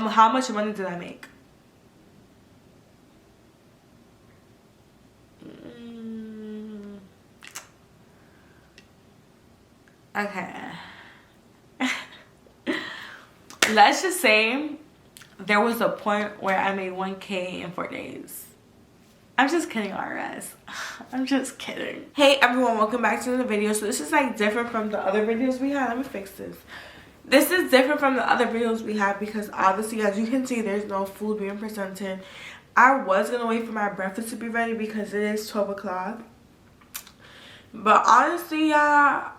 How much money did I make? Okay. Let's just say there was a point where I made 1K in 4 days. I'm just kidding, RS. I'm just kidding. Hey everyone, welcome back to the video. So this is like different from the other videos we had. Let me fix this. This is different from the other videos we had because obviously, as you can see, there's no food being presented. I was gonna wait for my breakfast to be ready because it is 12 o'clock. But honestly, y'all,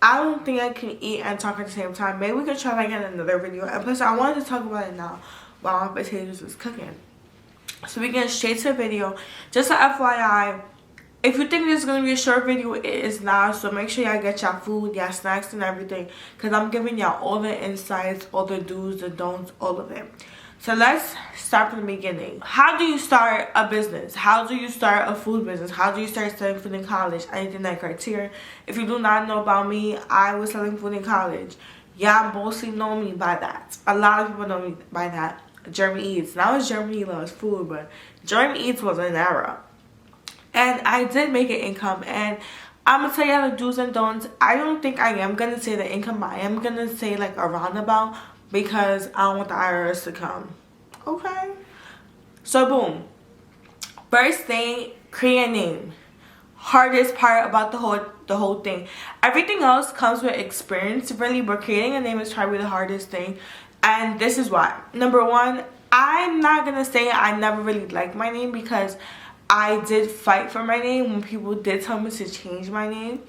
I don't think I can eat and talk at the same time. Maybe we could try like in another video. And plus, I wanted to talk about it now while my potatoes is cooking. So we get straight to the video. Just a FYI, if you think this is going to be a short video, it is not. So make sure y'all get y'all food, y'all snacks and everything. Because I'm giving y'all all the insights, all the do's, the don'ts, all of it. So let's start from the beginning. How do you start a business? How do you start a food business? How do you start selling food in college? Anything that criteria. If you do not know about me, I was selling food in college. Y'all mostly know me by that. A lot of people know me by that. Germany Eats. Now it's Germany Loves Food, but Germany Eats was an era. And I did make an income, and I'm gonna tell y'all the do's and don'ts. I don't think I am gonna say the income, but I am gonna say like a roundabout because I don't want the IRS to come. Okay? So boom. First thing, create a name. Hardest part about the whole thing. Everything else comes with experience really, but creating a name is probably the hardest thing. And this is why. Number one, I'm not gonna say I never really liked my name because I did fight for my name when people did tell me to change my name.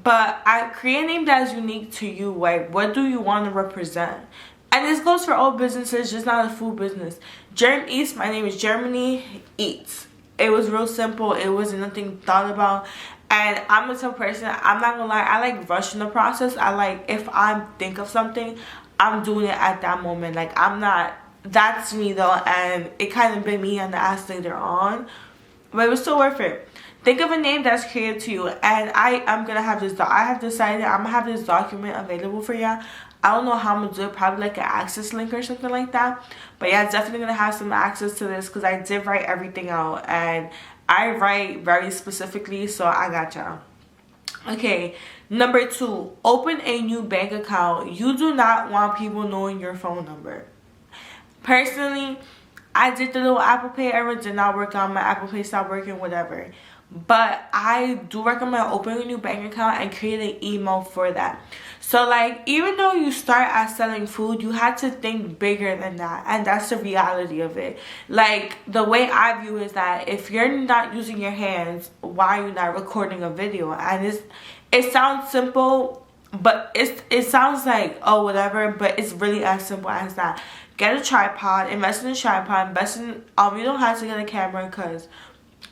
But I create a name that is unique to you. Like, what do you want to represent? And this goes for all businesses, just not a food business. Germ Eats, my name is Germany Eats. It was real simple. It wasn't nothing thought about. And I'm a type of person, I'm not gonna lie, I like rushing the process. I like, if I think of something, I'm doing it at that moment. Like, I'm not, that's me though. And it kind of bit me on the ass later on. But it was still worth it. Think of a name that's created to you. And I'm gonna have this, I have decided I'm gonna have this document available for y'all. I don't know how I'm gonna do it, probably like an access link or something like that. But yeah, definitely gonna have some access to this because I did write everything out. And I write very specifically, so I got y'all. Okay, number 2, open a new bank account. You do not want people knowing your phone number. Personally, I did the little Apple Pay error, did not work out. My Apple Pay stopped working, whatever. But I do recommend opening a new bank account and create an email for that. So like, even though you start as selling food, you have to think bigger than that. And that's the reality of it. Like, the way I view is that if you're not using your hands, why are you not recording a video? And it sounds simple, but it sounds like, oh, whatever, but it's really as simple as that. Get a tripod, invest in a tripod, invest in, you don't have to get a camera because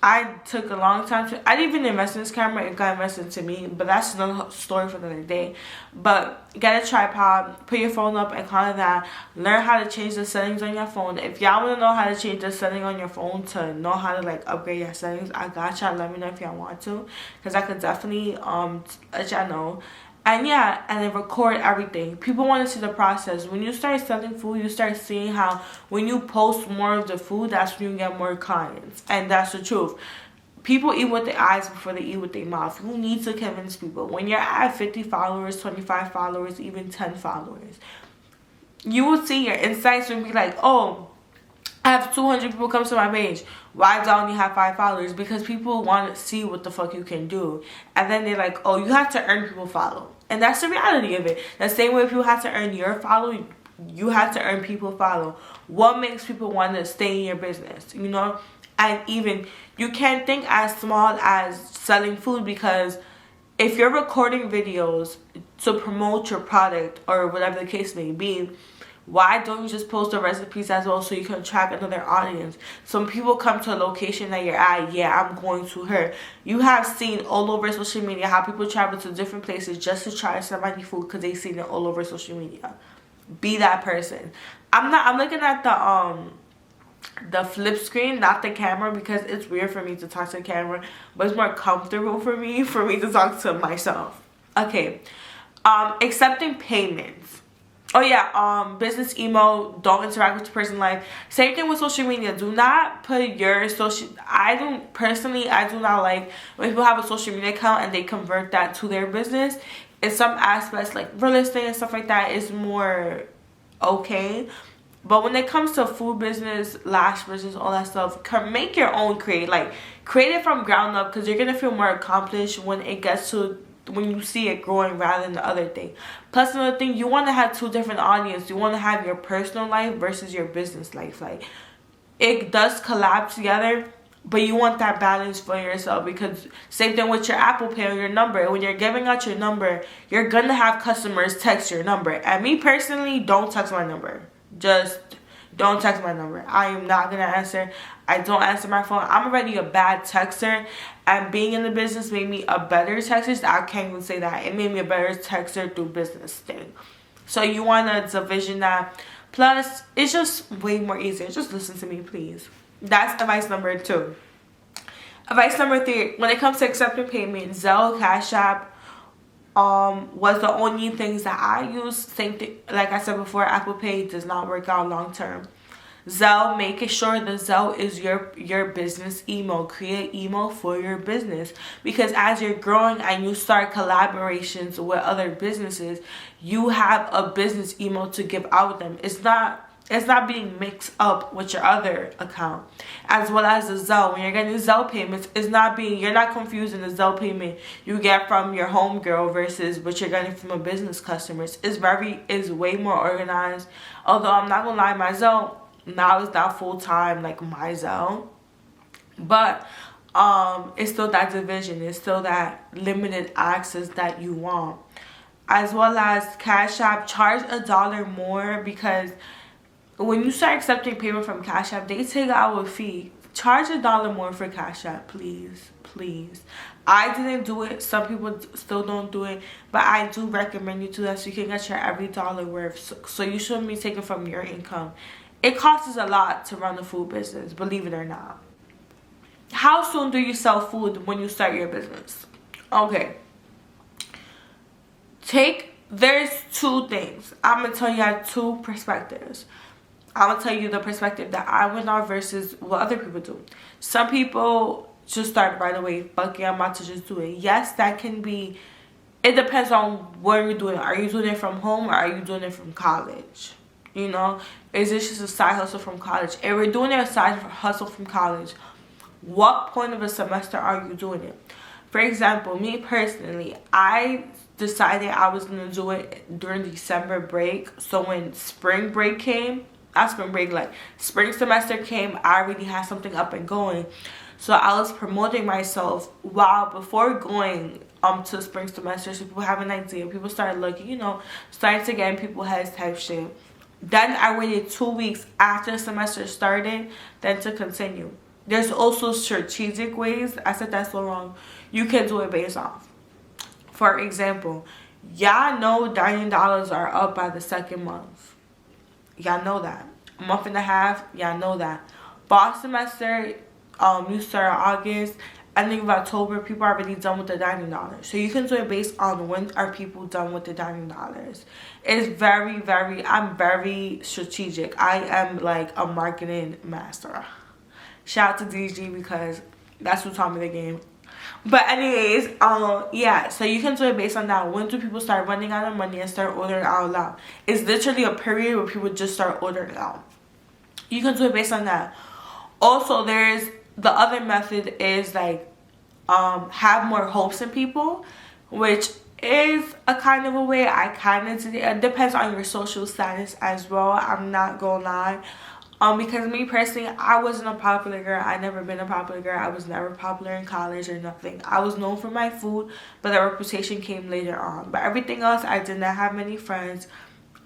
I took a long time to, I didn't even invest in this camera, it got invested into me, but that's another story for another day. But get a tripod, put your phone up and call it that. Learn how to change the settings on your phone. If y'all want to know how to change the setting on your phone to know how to like upgrade your settings, I got y'all. Let me know if y'all want to, because I could definitely let y'all know. And yeah, and then record everything. People want to see the process. When you start selling food, you start seeing how when you post more of the food, that's when you get more clients. And that's the truth. People eat with their eyes before they eat with their mouth. You need to convince people. When you're at 50 followers, 25 followers, even 10 followers, you will see your insights and be like, oh, I have 200 people come to my page. Why do I only have 5 followers? Because people want to see what the fuck you can do. And then they're like, oh, you have to earn people follow. And that's the reality of it. The same way people have to earn your follow, you have to earn people follow. What makes people want to stay in your business, you know? And even, you can't think as small as selling food, because if you're recording videos to promote your product or whatever the case may be, why don't you just post the recipes as well so you can attract another audience? Some people come to a location that you're at, yeah, I'm going to her. You have seen all over social media how people travel to different places just to try somebody's food because they've seen it all over social media. Be that person. I'm looking at the flip screen, not the camera, because it's weird for me to talk to the camera, but it's more comfortable for me to talk to myself. Okay, accepting payments. Oh yeah, business email, don't interact with your personal life. Same thing with social media. Do not put your social, I do not like when people have a social media account and they convert that to their business. In some aspects, like real estate and stuff like that, is more okay. But when it comes to food business, lash business, all that stuff, make your own create it from ground up, because you're gonna feel more accomplished when it gets to, when you see it growing rather than the other thing. Plus, another thing, you want to have two different audiences. You want to have your personal life versus your business life. Like, it does collab together, but you want that balance for yourself, because same thing with your Apple Pay or your number. When you're giving out your number, you're gonna have customers text your number. And me personally, don't text my number. Just don't text my number. I am not gonna answer. I don't answer my phone. I'm already a bad texter, and being in the business made me a better texter. I can't even say that. It made me a better texter through business thing. So you want to division that. Plus, it's just way more easier. Just listen to me, please. That's advice number 2. Advice number 3. When it comes to accepting payment, Zelle, Cash App, was the only things that I use. Same thing, like I said before, Apple Pay does not work out long term. Zelle, making sure the Zelle is your business email. Create email for your business, because as you're growing and you start collaborations with other businesses, you have a business email to give out them. It's not being mixed up with your other account. As well as the Zelle, when you're getting Zelle payments, you're not confusing the Zelle payment you get from your homegirl versus what you're getting from a business customers. It's way more organized. Although I'm not gonna lie, my Zelle now is not full time like my Zelle, but it's still that division. It's still that limited access that you want. As well as Cash App, charge $1 more, because when you start accepting payment from Cash App, they take out a fee. Charge $1 more for Cash App, please. I didn't do it. Some people still don't do it, but I do recommend you to that, so you can get your every dollar worth. So you shouldn't be taking from your income. It costs a lot to run a food business, believe it or not. How soon do you sell food when you start your business? Okay. There's 2 things. I'm going to tell you, I have 2 perspectives. I'm going to tell you the perspective that I went on versus what other people do. Some people just start right away. Fuck yeah, I'm about to just do it. Yes, that can be. It depends on where you're doing it. Are you doing it from home, or are you doing it from college? You know, is this just a side hustle from college? If we're doing a side hustle from college, what point of a semester are you doing it? For example, me personally, I decided I was going to do it during December break. So when spring break came, not spring break, like spring semester came, I already had something up and going. So I was promoting myself before going to spring semester, so people have an idea. People started looking, you know, starting to get in people's heads type shit. Then I waited 2 weeks after the semester started then to continue. There's also strategic ways. I said that so wrong. You can do it based off. For example, y'all know dining dollars are up by the 2nd month. Y'all know that. A month and a half, y'all know that. Fall semester, you start August. Ending of October, people are already done with the dining dollars. So you can do it based on when are people done with the dining dollars. It's I'm very strategic. I am like a marketing master. Shout out to DG, because that's who taught me the game. But anyways, yeah, so you can do it based on that. When do people start running out of money and start ordering out loud? It's literally a period where people just start ordering out. You can do it based on that. Also, there's the other method is like have more hopes in people, which is a kind of a way I kind of did it. It depends on your social status as well. I'm not gonna lie. Because me personally, I wasn't a popular girl. I never been a popular girl. I was never popular in college or nothing. I was known for my food, but the reputation came later on. But everything else, I did not have many friends.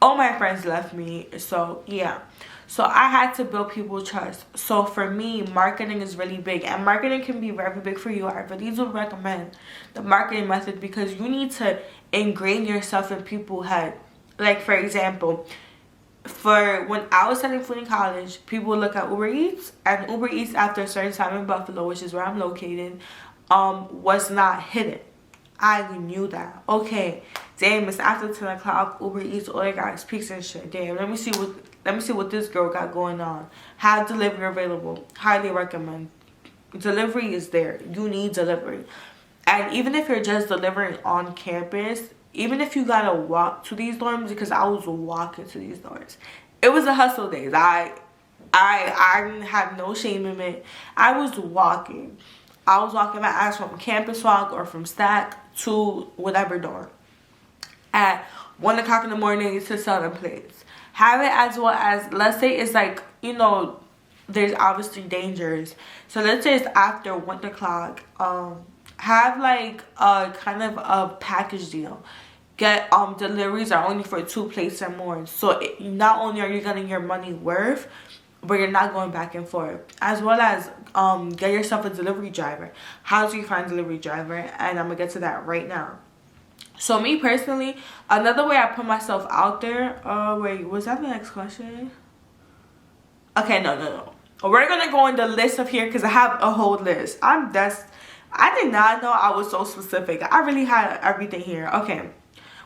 All my friends left me. So yeah. So I had to build people's trust. So for me, marketing is really big. And marketing can be very big for you. I really do recommend the marketing method, because you need to ingrain yourself in people's head. Like, for example, for when I was selling food in college, people would look at Uber Eats, and Uber Eats after a certain time in Buffalo, which is where I'm located, was not hidden. I knew that. Okay, Damn, it's after 10 o'clock. Uber Eats, all they got is pizza and shit. Damn, let me see what this girl got going on. Have delivery available. Highly recommend. Delivery is there. You need delivery. And even if you're just delivering on campus, even if you gotta walk to these dorms, because I was walking to these dorms, it was a hustle days. I have no shame in it. I was walking my ass from Campus Walk or from Stack to whatever dorm at 1 o'clock in the morning to sell them plates. Have it as well as, let's say it's like, you know, there's obviously dangers. So let's say it's after 1 o'clock. Have like a kind of a package deal. Get deliveries are only for 2 plates or more. So not only are you getting your money worth, but you're not going back and forth. As well as get yourself a delivery driver. How do you find a delivery driver? And I'm gonna get to that right now. So me personally, another way I put myself out there, wait, was that the next question? Okay, no. We're gonna go in the list of here because I have a whole list. I did not know I was so specific. I really had everything here. Okay,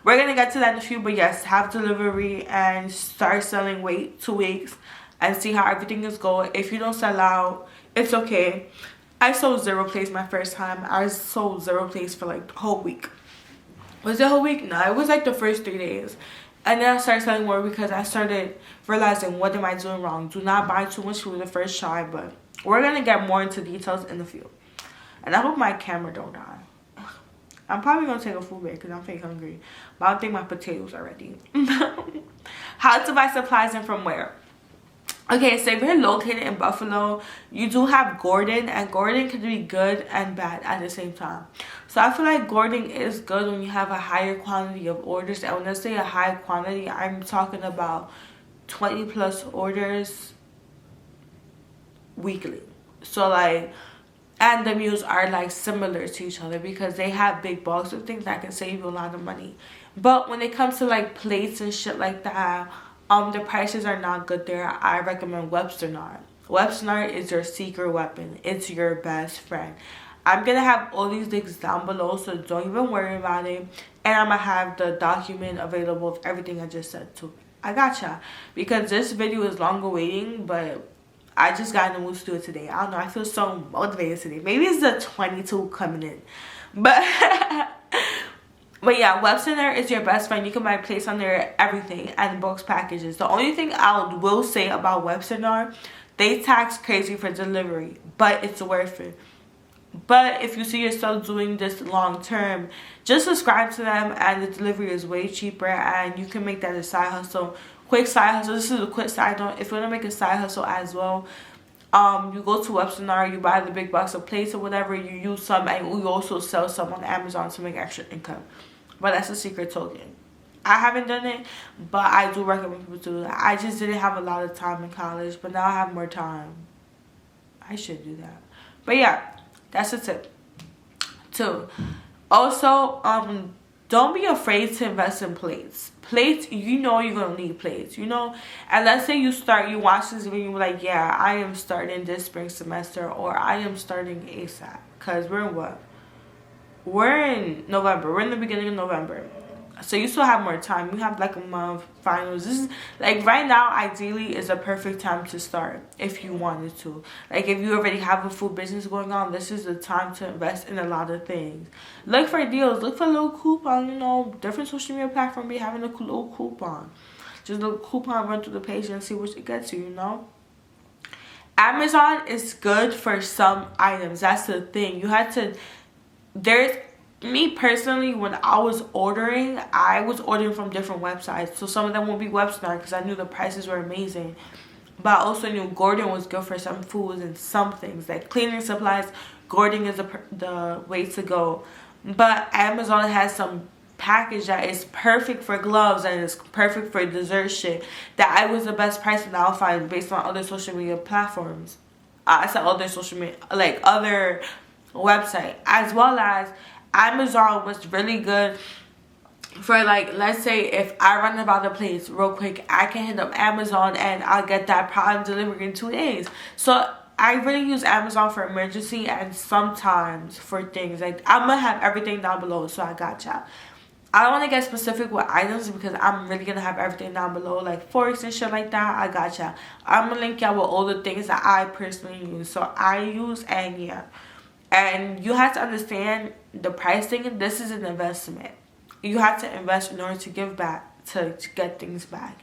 we're gonna get to that in a few, but yes, have delivery and start selling 2 weeks and see how everything is going. If you don't sell out, it's okay. I sold 0 plates my first time. I sold 0 plates for like the whole week. Was it a whole week? No, it was like the first 3 days. And then I started selling more because I started realizing, what am I doing wrong? Do not buy too much food the first try, but we're going to get more into details in the few. And I hope my camera don't die. I'm probably going to take a food break because I'm fake hungry. But I don't think my potatoes are ready. How to buy supplies and from where? Okay, so if you're located in Buffalo, you do have Gordon, and Gordon can be good and bad at the same time. So I feel like Gordon is good when you have a higher quantity of orders. And when I say a high quantity, I'm talking about 20 plus orders weekly. So like, and the meals are like similar to each other because they have big bulks of things that can save you a lot of money. But when it comes to like plates and shit like that, the prices are not good there. I recommend Webster-Nard. Webster-Nard is your secret weapon. It's your best friend. I'm gonna have all these links down below, so don't even worry about it. And I'm gonna have the document available of everything I just said too. I gotcha. Because this video is long awaiting, but I just got in the mood to do it today. I don't know, I feel so motivated today. Maybe it's the 22 coming in. But but yeah, Webster-Nard is your best friend. You can buy plates on there, everything, and box packages. The only thing I will say about Webster-Nard, they tax crazy for delivery, but it's worth it. But if you see yourself doing this long term, just subscribe to them, and the delivery is way cheaper, and you can make that a side hustle. Quick side hustle. This is a quick side note. If you want to make a side hustle as well, you go to Webster-Nard, you buy the big box of plates or whatever, you use some, and we also sell some on Amazon to make extra income. But that's a secret token. I haven't done it, but I do recommend people to do that. I just didn't have a lot of time in college, but now I have more time. I should do that. But yeah, that's a tip. 2. Also, don't be afraid to invest in plates. Plates, you know you're going to need plates, you know. And let's say you watch this video, you're like, yeah, I am starting this spring semester, or I am starting ASAP. Because we're in what? We're in November. We're in the beginning of November. So you still have more time. You have like a month, finals. This is like right now, ideally is a perfect time to start if you wanted to. Like if you already have a food business going on, this is the time to invest in a lot of things. Look for deals. Look for a little coupon. You know, different social media platforms be having a little coupon. Just a little coupon, run through the page and see what it gets you, you know. Amazon is good for some items. That's the thing. You had to... Me personally, when I was ordering from different websites. So some of them would be Webster-Nard because I knew the prices were amazing. But I also knew Gordon was good for some foods and some things. Like cleaning supplies, Gordon is the way to go. But Amazon has some package that is perfect for gloves and is perfect for dessert shit. That I was the best price that I'll find based on other social media platforms. I said other social media, like other website, as well as Amazon was really good for, like, let's say if I run out of plates real quick, I can hit up Amazon and I'll get that product delivered in 2 days. So I really use Amazon for emergency and sometimes for things like, I'm gonna have everything down below, so I gotcha. I don't want to get specific with items because I'm really gonna have everything down below, like forks and shit like that. I gotcha. I'm gonna link y'all with all the things that I personally use. So I use, and yeah, and you have to understand the pricing. This is an investment. You have to invest in order to give back, to get things back,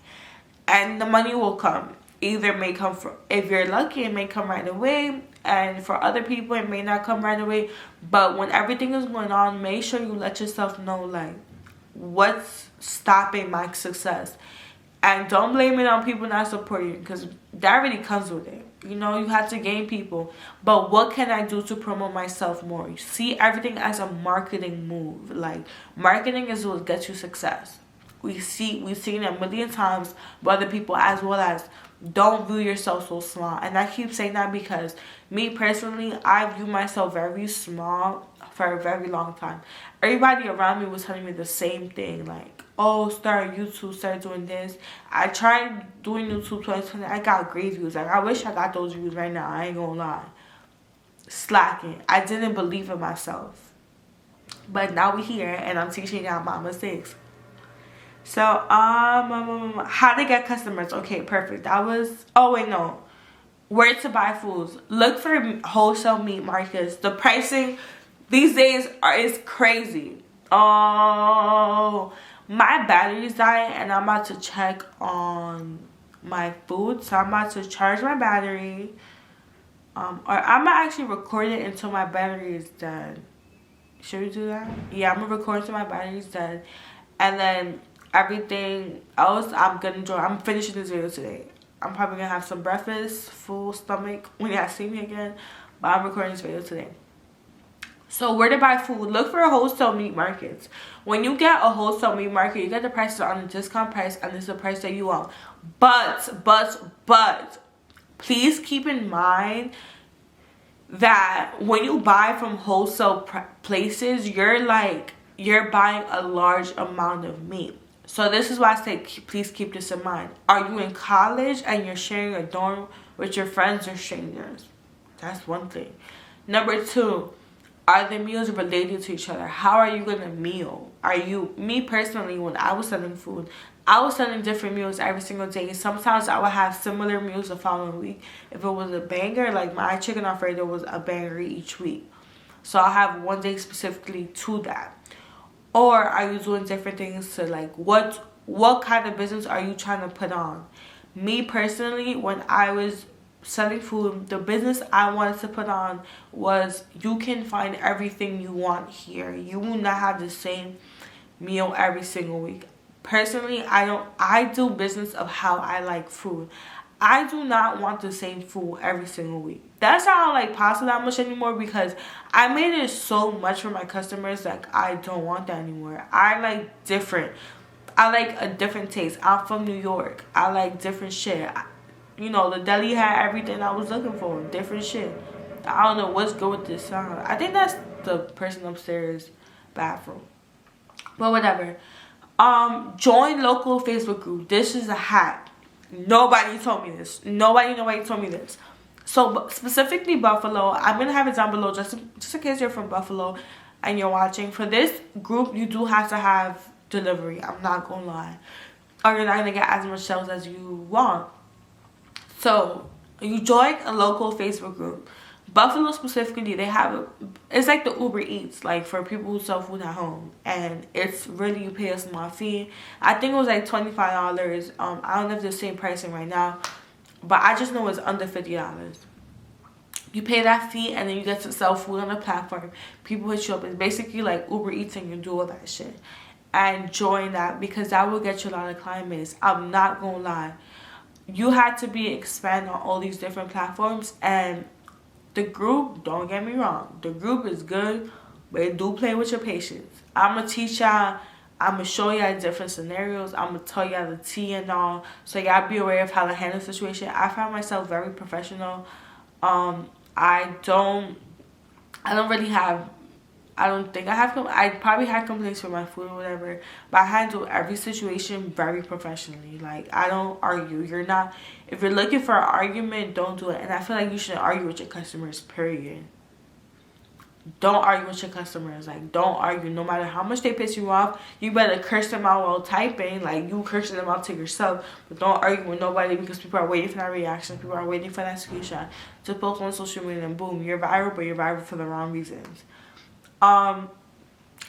and the money will come. Either may come from, if you're lucky, it may come right away, and for other people it may not come right away. But when everything is going on, make sure you let yourself know like what's stopping my success, and don't blame it on people not supporting you, because that really comes with it. You know, you have to gain people, but what can I do to promote myself more? You see everything as a marketing move. Like, marketing is what gets you success. We've seen it a million times with other people, as well as don't view yourself so small. And I keep saying that because me personally, I view myself very small for a very long time. Everybody around me was telling me the same thing, like, oh, start YouTube, start doing this. I tried doing YouTube 2020. I got great views. Like, I wish I got those views right now. I ain't gonna lie. Slacking. I didn't believe in myself. But now we're here, and I'm teaching y'all my mistakes. So, how to get customers. Okay, perfect. That was, oh wait, no. Where to buy foods. Look for wholesale meat markets. The pricing these days is crazy. Oh, my battery's dying, and I'm about to check on my food. So I'm about to charge my battery. Or I'm gonna actually record it until my battery is dead. Should we do that? Yeah, I'm gonna record until my battery's dead, and then everything else I'm gonna enjoy. I'm finishing this video today. I'm probably gonna have some breakfast, full stomach when y'all see me again, but I'm recording this video today. So where to buy food? Look for wholesale meat markets. When you get a wholesale meat market, you get the prices on a discount price, and it's the price that you want. But please keep in mind that when you buy from wholesale places, you're buying a large amount of meat. So this is why I say please keep this in mind. Are you in college and you're sharing a dorm with your friends or strangers? That's one thing. Number two, are the meals related to each other? How are you gonna meal? Me personally, when I was selling food, I was selling different meals every single day. Sometimes I would have similar meals the following week. If it was a banger, like my chicken alfredo was a banger each week. So I'll have one day specifically to that. Or are you doing different things to, like, what kind of business are you trying to put on? Me personally, when I was selling food, the business I wanted to put on was you can find everything you want here. You will not have the same meal every single week. Personally, I do business of how I like food. I do not want the same food every single week. That's how I like pasta that much anymore, because I made it so much for my customers that I don't want that anymore. I like different. I like a different taste. I'm from New York. I like different shit. You know, the deli had everything I was looking for. Different shit. I don't know what's good with this sound. I think that's the person upstairs bathroom. But whatever. Join local Facebook group. This is a hack. Nobody told me this. Nobody told me this. So specifically Buffalo, I'm gonna have it down below just in case you're from Buffalo and you're watching. For this group, you do have to have delivery. I'm not gonna lie, or you're not gonna get as much sales as you want. So you join a local Facebook group. Buffalo specifically, they have it's like the Uber Eats, like for people who sell food at home, and it's really, you pay a small fee. I think it was like $25. I don't know if it's the same pricing right now, but I just know it's under $50. You pay that fee, and then you get to sell food on the platform. People hit you up. It's basically like Uber Eats, and you do all that shit. And join that, because that will get you a lot of clients. I'm not gonna lie. You had to expand on all these different platforms, and the group, don't get me wrong, the group is good, but it do play with your patience. I'm going to teach y'all, I'm going to show y'all different scenarios, I'm going to tell y'all the tea and all, so y'all be aware of how to handle the situation. I found myself very professional. I don't think I probably had complaints for my food or whatever, but I handle every situation very professionally. Like, I don't argue. If you're looking for an argument, don't do it. And I feel like you shouldn't argue with your customers, period. don't argue with your customers. Like, don't argue. No matter how much they piss you off, you better curse them out while typing. Like, you cursing them out to yourself. But don't argue with nobody, because people are waiting for that reaction. People are waiting for that screenshot to post on social media, and boom, you're viral, but you're viral for the wrong reasons.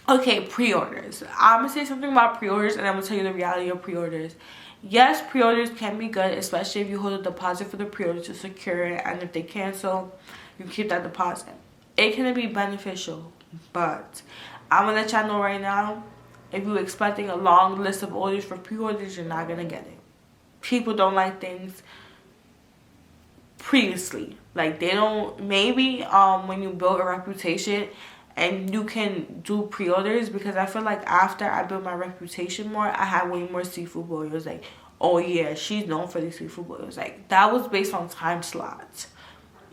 Okay, pre-orders. I'm going to say something about pre-orders, and I'm going to tell you the reality of pre-orders. Yes, pre-orders can be good, especially if you hold a deposit for the pre-order to secure it, and if they cancel, you keep that deposit. It can be beneficial, but I'm going to let y'all know right now, if you're expecting a long list of orders for pre-orders, you're not going to get it. People don't like things previously. Like, they don't, maybe when you build a reputation and you can do pre-orders, because I feel like after I built my reputation more, I had way more seafood boils. Like, oh yeah, she's known for these seafood boils. Like, that was based on time slots.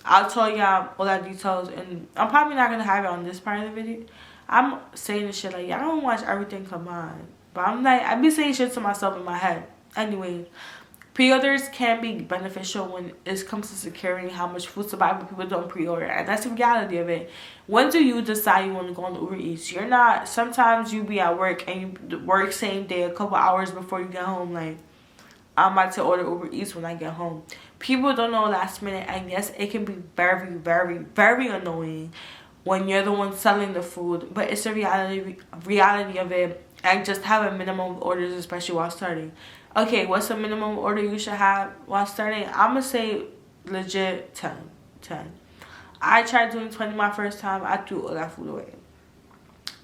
I'll tell y'all all that details, and I'm probably not gonna have it on this part of the video. I'm saying this shit like, y'all don't watch everything come on, but I'm like, I be saying shit to myself in my head. Anyway, pre-orders can be beneficial when it comes to securing how much food to buy when people don't pre-order, and that's the reality of it. When do you decide you want to go on Uber Eats? You're not, sometimes you be at work and you work same day, a couple hours before you get home. Like, I'm about to order Uber Eats when I get home. People don't know last minute, and yes, it can be very, very, very annoying when you're the one selling the food, but it's the reality of it. And just have a minimum of orders, especially while starting. Okay, what's the minimum order you should have while starting? I'm gonna say legit 10. I tried doing 20 my first time. I threw all that food away.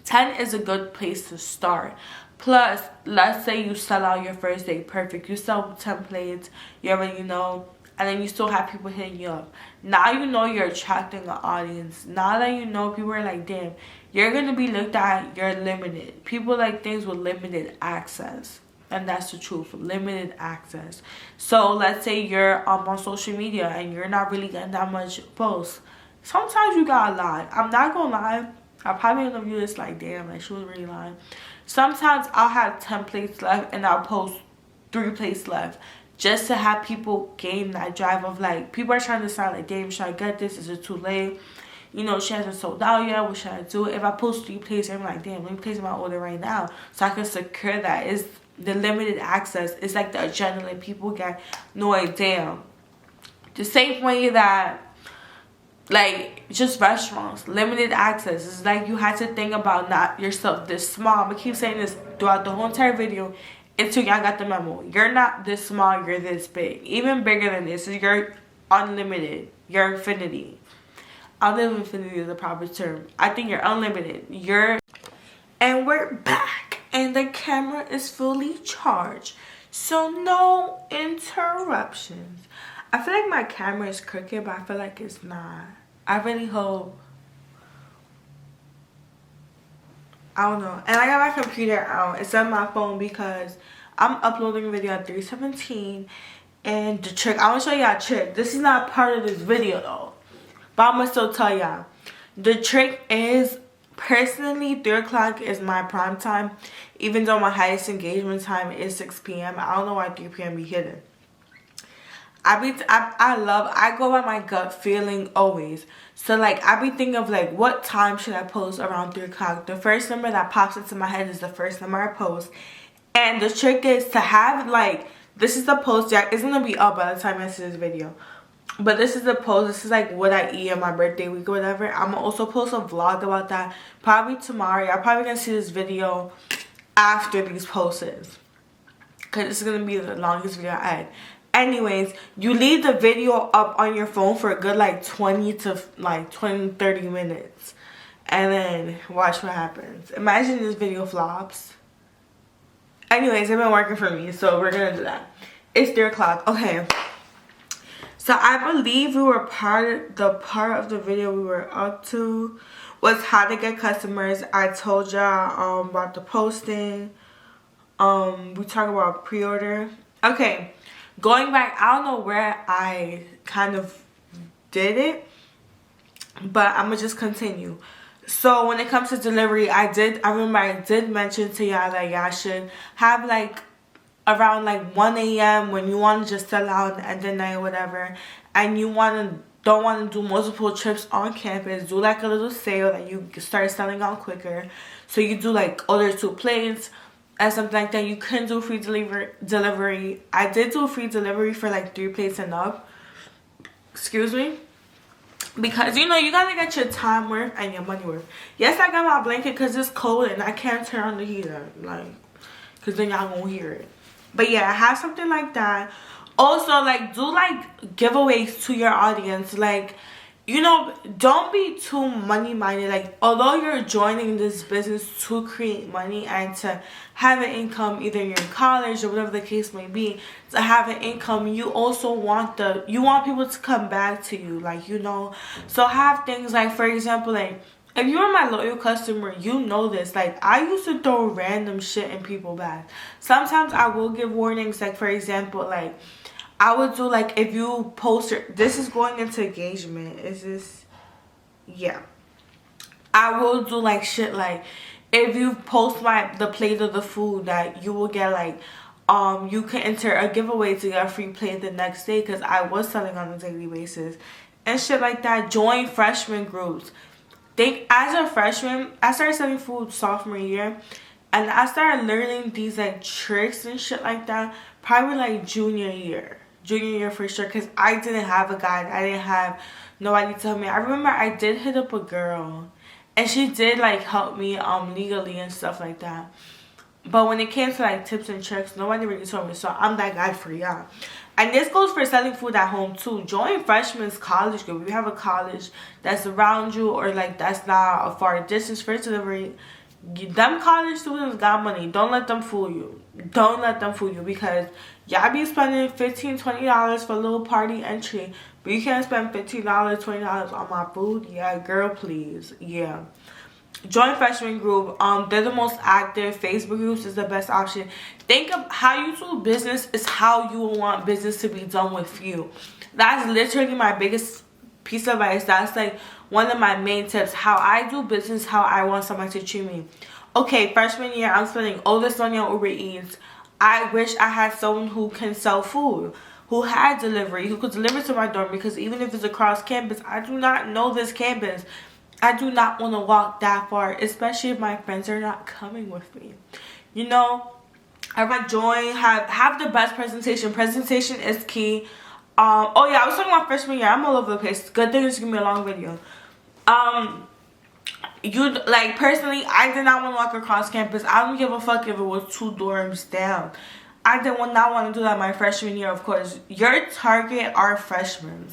10 is a good place to start. Plus, let's say you sell out your first day. Perfect. You sell 10 plates. You already know. And then you still have people hitting you up. Now you know you're attracting an audience. Now that you know, people are like, damn, you're going to be looked at. You're limited. People like things with limited access. And that's the truth. Limited access. So let's say you're on social media and you're not really getting that much posts. Sometimes you gotta lie. I'm not gonna lie. I probably gonna view this like, damn, like she was really lying. Sometimes I'll have 10 plates left and I'll post 3 plates left, just to have people gain that drive of like, people are trying to decide like, damn, should I get this? Is it too late? You know, she hasn't sold out yet. What should I do? If I post 3 plates, I'm like, damn, let me place my order right now so I can secure that. It's the limited access. It's like the adrenaline people get. No idea. The same way that, like, just restaurants, limited access. It's like you had to think about not yourself this small. I'm gonna keep saying this throughout the whole entire video until y'all got the memo. You're not this small, you're this big. Even bigger than this. You're unlimited. You're infinity. I don't know if infinity is the proper term. I think you're unlimited. And we're back. And the camera is fully charged. So no interruptions. I feel like my camera is crooked, but I feel like it's not. I really hope. I don't know. And I got my computer out instead of my phone because I'm uploading a video at 3:17. And the trick, I want to show y'all a trick. This is not part of this video though, but I'm going to still tell y'all. The trick is, personally, 3 o'clock is my prime time. Even though my highest engagement time is 6 p.m. I don't know why 3 p.m. be hidden. I go by my gut feeling always. So like, I be thinking of like, what time should I post around 3 o'clock? The first number that pops into my head is the first number I post. And the trick is to have like, this is the post that is gonna be up by the time I see this video. But this is the post. This is like what I eat on my birthday week or whatever. I'm gonna also post a vlog about that probably tomorrow. Y'all probably gonna see this video after these posts, because this is gonna be the longest video I had. Anyways, you leave the video up on your phone for a good like 20 to 30 minutes, and then watch what happens. Imagine this video flops. Anyways, it's been working for me, so we're gonna do that. It's 3 o'clock. Okay, so I believe we were part of the video we were up to was how to get customers. I told y'all about the posting. We talked about pre-order. Okay, going back, I don't know where I kind of did it, but I'm gonna just continue. So when it comes to delivery, I remember I did mention to y'all that y'all should have like around like 1 a.m. when you want to just sell out at the night or whatever, and you want to don't want to do multiple trips on campus, do like a little sale that you start selling out quicker. So you do like order 2 plates and something like that. You can do free delivery. I did do free delivery for like 3 plates and up. Excuse me. Because, you know, you gotta get your time worth and your money worth. Yes, I got my blanket because it's cold and I can't turn on the heater. Like, because then y'all won't hear it. But yeah, I have something like that. Also, like, do like giveaways to your audience. Like, you know, don't be too money minded. Like, although you're joining this business to create money and to have an income, either you're in college or whatever the case may be, to have an income, you also want people to come back to you, like, you know. So have things like, for example, like, if you're my loyal customer, you know this. Like, I used to throw random shit in people's bags. Sometimes I will give warnings, like, for example, like, I would do, like, if you post this is going into engagement. Is this? Yeah. I will do, like, shit, like, if you post the plate of the food, that you will get, like, you can enter a giveaway to get a free plate the next day, because I was selling on a daily basis. And shit like that. Join freshman groups. As a freshman, I started selling food sophomore year. And I started learning these, like, tricks and shit like that probably, like, junior year for sure, because I didn't have a guide. I didn't have nobody to help me. I remember I did hit up a girl, and she did, like, help me legally and stuff like that. But when it came to, like, tips and tricks, nobody really told me. So I'm that guy for y'all. And this goes for selling food at home too. Join freshman's college group. If you have a college that's around you, or, like, that's not a far distance for delivery, them college students got money. Don't let them fool you. Don't let them fool you, because y'all be spending $15-$20 for a little party entry, but you can't spend $15-$20 on my food. Yeah, girl, please. Yeah. Join freshman group. They're the most active. Facebook groups is the best option. Think of how you do business is how you want business to be done with you. That's literally my biggest piece of advice. That's, like, one of my main tips. How I do business, how I want someone to treat me. Okay, freshman year, I'm spending all this money on Uber Eats. I wish I had someone who can sell food, who had delivery, who could deliver to my dorm, because even if it's across campus, I do not know this campus. I do not want to walk that far, especially if my friends are not coming with me. You know, I would join, have the best presentation. Presentation is key. Oh yeah, I was talking about freshman year. I'm all over the place. Good thing it's gonna be a long video. Like, personally, I did not want to walk across campus. I don't give a fuck if it was 2 dorms down. I did not want to do that my freshman year, of course. Your target are freshmen.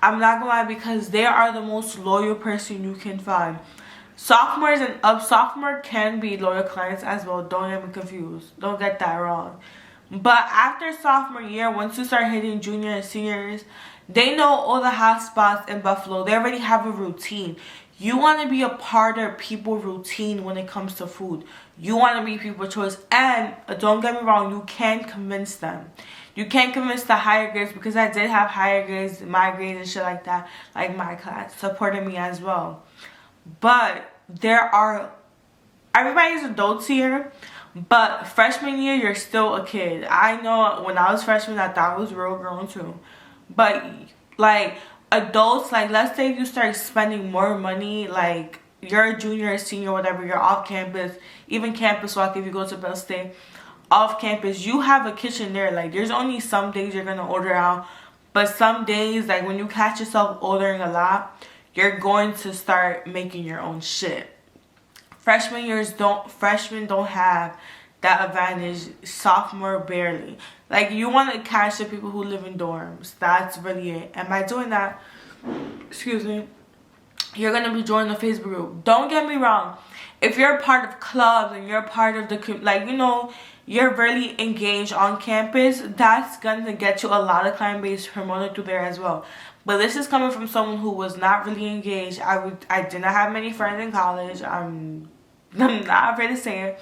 I'm not gonna lie, because they are the most loyal person you can find. Sophomores and up, sophomore can be loyal clients as well. Don't get me confused. Don't get that wrong. But after sophomore year, once you start hitting junior and seniors, they know all the hot spots in Buffalo. They already have a routine. You want to be a part of people's routine when it comes to food. You want to be people's choice. And don't get me wrong, you can convince them. You can't convince the higher grades, because I did have higher grades, my grades and shit like that. Like, my class supported me as well. But everybody's adults here. But freshman year, you're still a kid. I know when I was freshman, I thought I was real grown too. But, like, adults, like, let's say you start spending more money, like, you're a junior or senior, whatever, you're off campus, even campus walk if you go to Bell State, off campus, you have a kitchen there. Like, there's only some days you're gonna order out, but some days, like, when you catch yourself ordering a lot, you're going to start making your own shit. Freshmen don't have that advantage. Sophomore, barely. Like, you want to catch the people who live in dorms. That's really it. And by doing that, excuse me, you're going to be joining the Facebook group. Don't get me wrong. If you're a part of clubs and you're a part of the, like, you know, you're really engaged on campus, that's going to get you a lot of client base promoted through there as well. But this is coming from someone who was not really engaged. I did not have many friends in college. I'm not afraid to say it.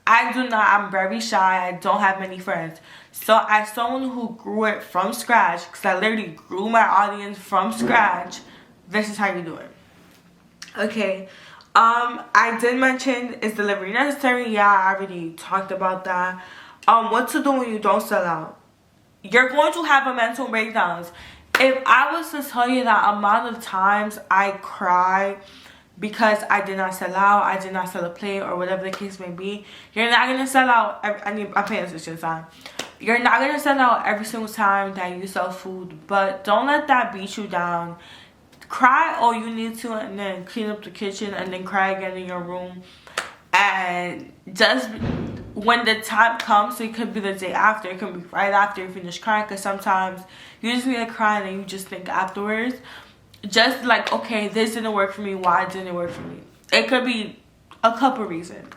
I'm very shy. I don't have many friends. So as someone who grew it from scratch, because I literally grew my audience from scratch, this is how you do it. Okay. I did mention, is delivery necessary? Yeah, I already talked about that. What to do when you don't sell out? You're going to have a mental breakdowns. if I was to tell you the amount of times I cry because I did not sell out, I did not sell a plate, or whatever the case may be, you're not gonna sell out. I'm paying attention time. You're not gonna sell out every single time that you sell food, but don't let that beat you down. Cry all you need to, and then clean up the kitchen, and then cry again in your room. And just when the time comes, so it could be the day after, it could be right after you finish crying, because sometimes you just need to cry and then you just think afterwards. Just like, okay, this didn't work for me, why didn't it work for me? It could be a couple reasons.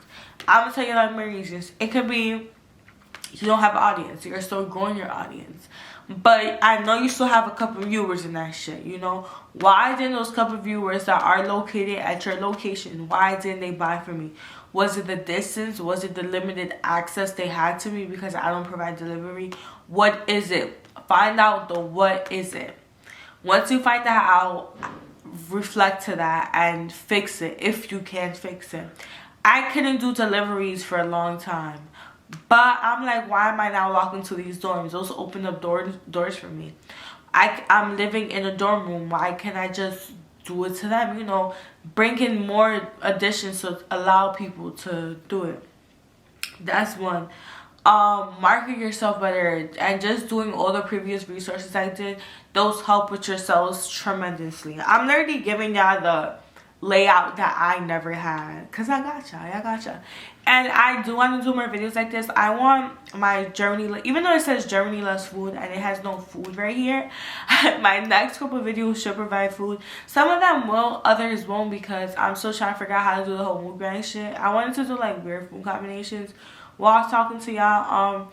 I'm gonna tell you like my reasons. It could be you don't have an audience, you're still growing your audience, but I know you still have a couple viewers in that shit, you know. Why didn't those couple viewers that are located at your location, why didn't they buy from me? Was it the distance? Was it the limited access they had to me because I don't provide delivery? What is it? Find out the what is it. Once you find that out, reflect to that and fix it if you can fix it. I couldn't do deliveries for a long time, but I'm like, why am I now locked into these dorms? Those open up doors for me. I'm living in a dorm room. Why can't I just do it to them? You know, bring in more additions to allow people to do it. That's one. Market yourself better, and just doing all the previous resources I did, those help with your sales tremendously. I'm literally giving y'all the layout that I never had, because I gotcha. And I do want to do more videos like this. I want my Germany, even though it says Germany loves food and it has no food right here, my next couple of videos should provide food. Some of them will, others won't, because I'm still trying to figure out how to do the whole mukbang shit. I wanted to do like weird food combinations while I was talking to y'all.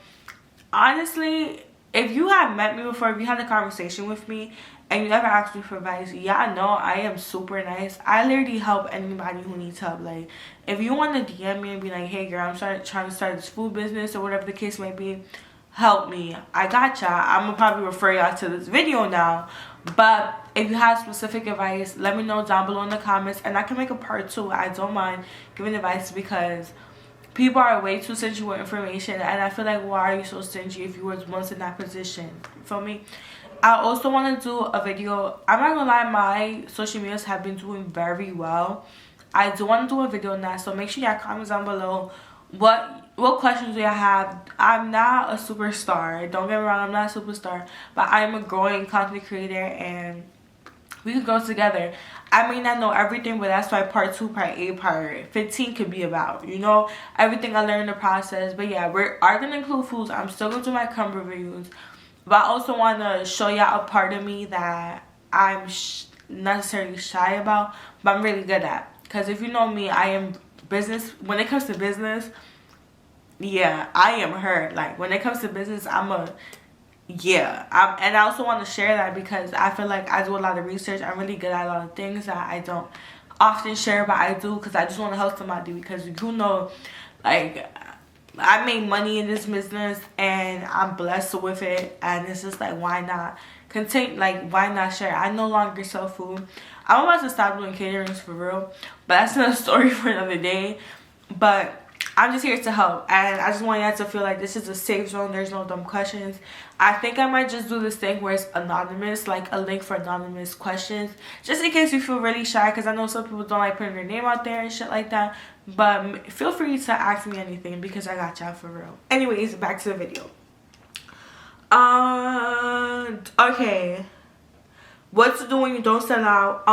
Honestly, if you have met me before, if you had a conversation with me and you never asked me for advice, y'all know I am super nice. I literally help anybody who needs help. Like, if you want to DM me and be like, hey girl, I'm trying to start this food business or whatever the case may be, help me. I got y'all. I'm gonna probably refer y'all to this video now. But if you have specific advice, let me know down below in the comments, and I can make a part 2. I don't mind giving advice, because people are way too stingy with information, and I feel like, why are you so stingy if you were once in that position? You feel me? I also want to do a video. I'm not gonna lie, my social medias have been doing very well. I do want to do a video on that, so make sure y'all comment down below what questions do y'all have. I'm not a superstar, don't get me wrong, I'm not a superstar, but I'm a growing content creator, and we can grow together. I may not know everything, but that's why part 2, part 8, part 15 could be about, you know, everything I learned in the process. But yeah, we are gonna include foods. I'm still gonna do my combo reviews, but I also want to show y'all a part of me that I'm necessarily shy about, but I'm really good at. Because if you know me, I am business. When it comes to business, yeah, I am her. Like, when it comes to business, and I also want to share that, because I feel like I do a lot of research. I'm really good at a lot of things that I don't often share, but I do, because I just want to help somebody. Because you know, like, I make money in this business and I'm blessed with it, and it's just like, why not why not share? I no longer sell food. I'm about to stop doing caterings for real, but that's another story for another day. But I'm just here to help, and I just want y'all to feel like this is a safe zone. There's no dumb questions. I think I might just do this thing where it's anonymous, like a link for anonymous questions, just in case you feel really shy, because I know some people don't like putting their name out there and shit like that. But feel free to ask me anything, because I got y'all for real. Anyways, back to the video. Okay, what to do when you don't sell out.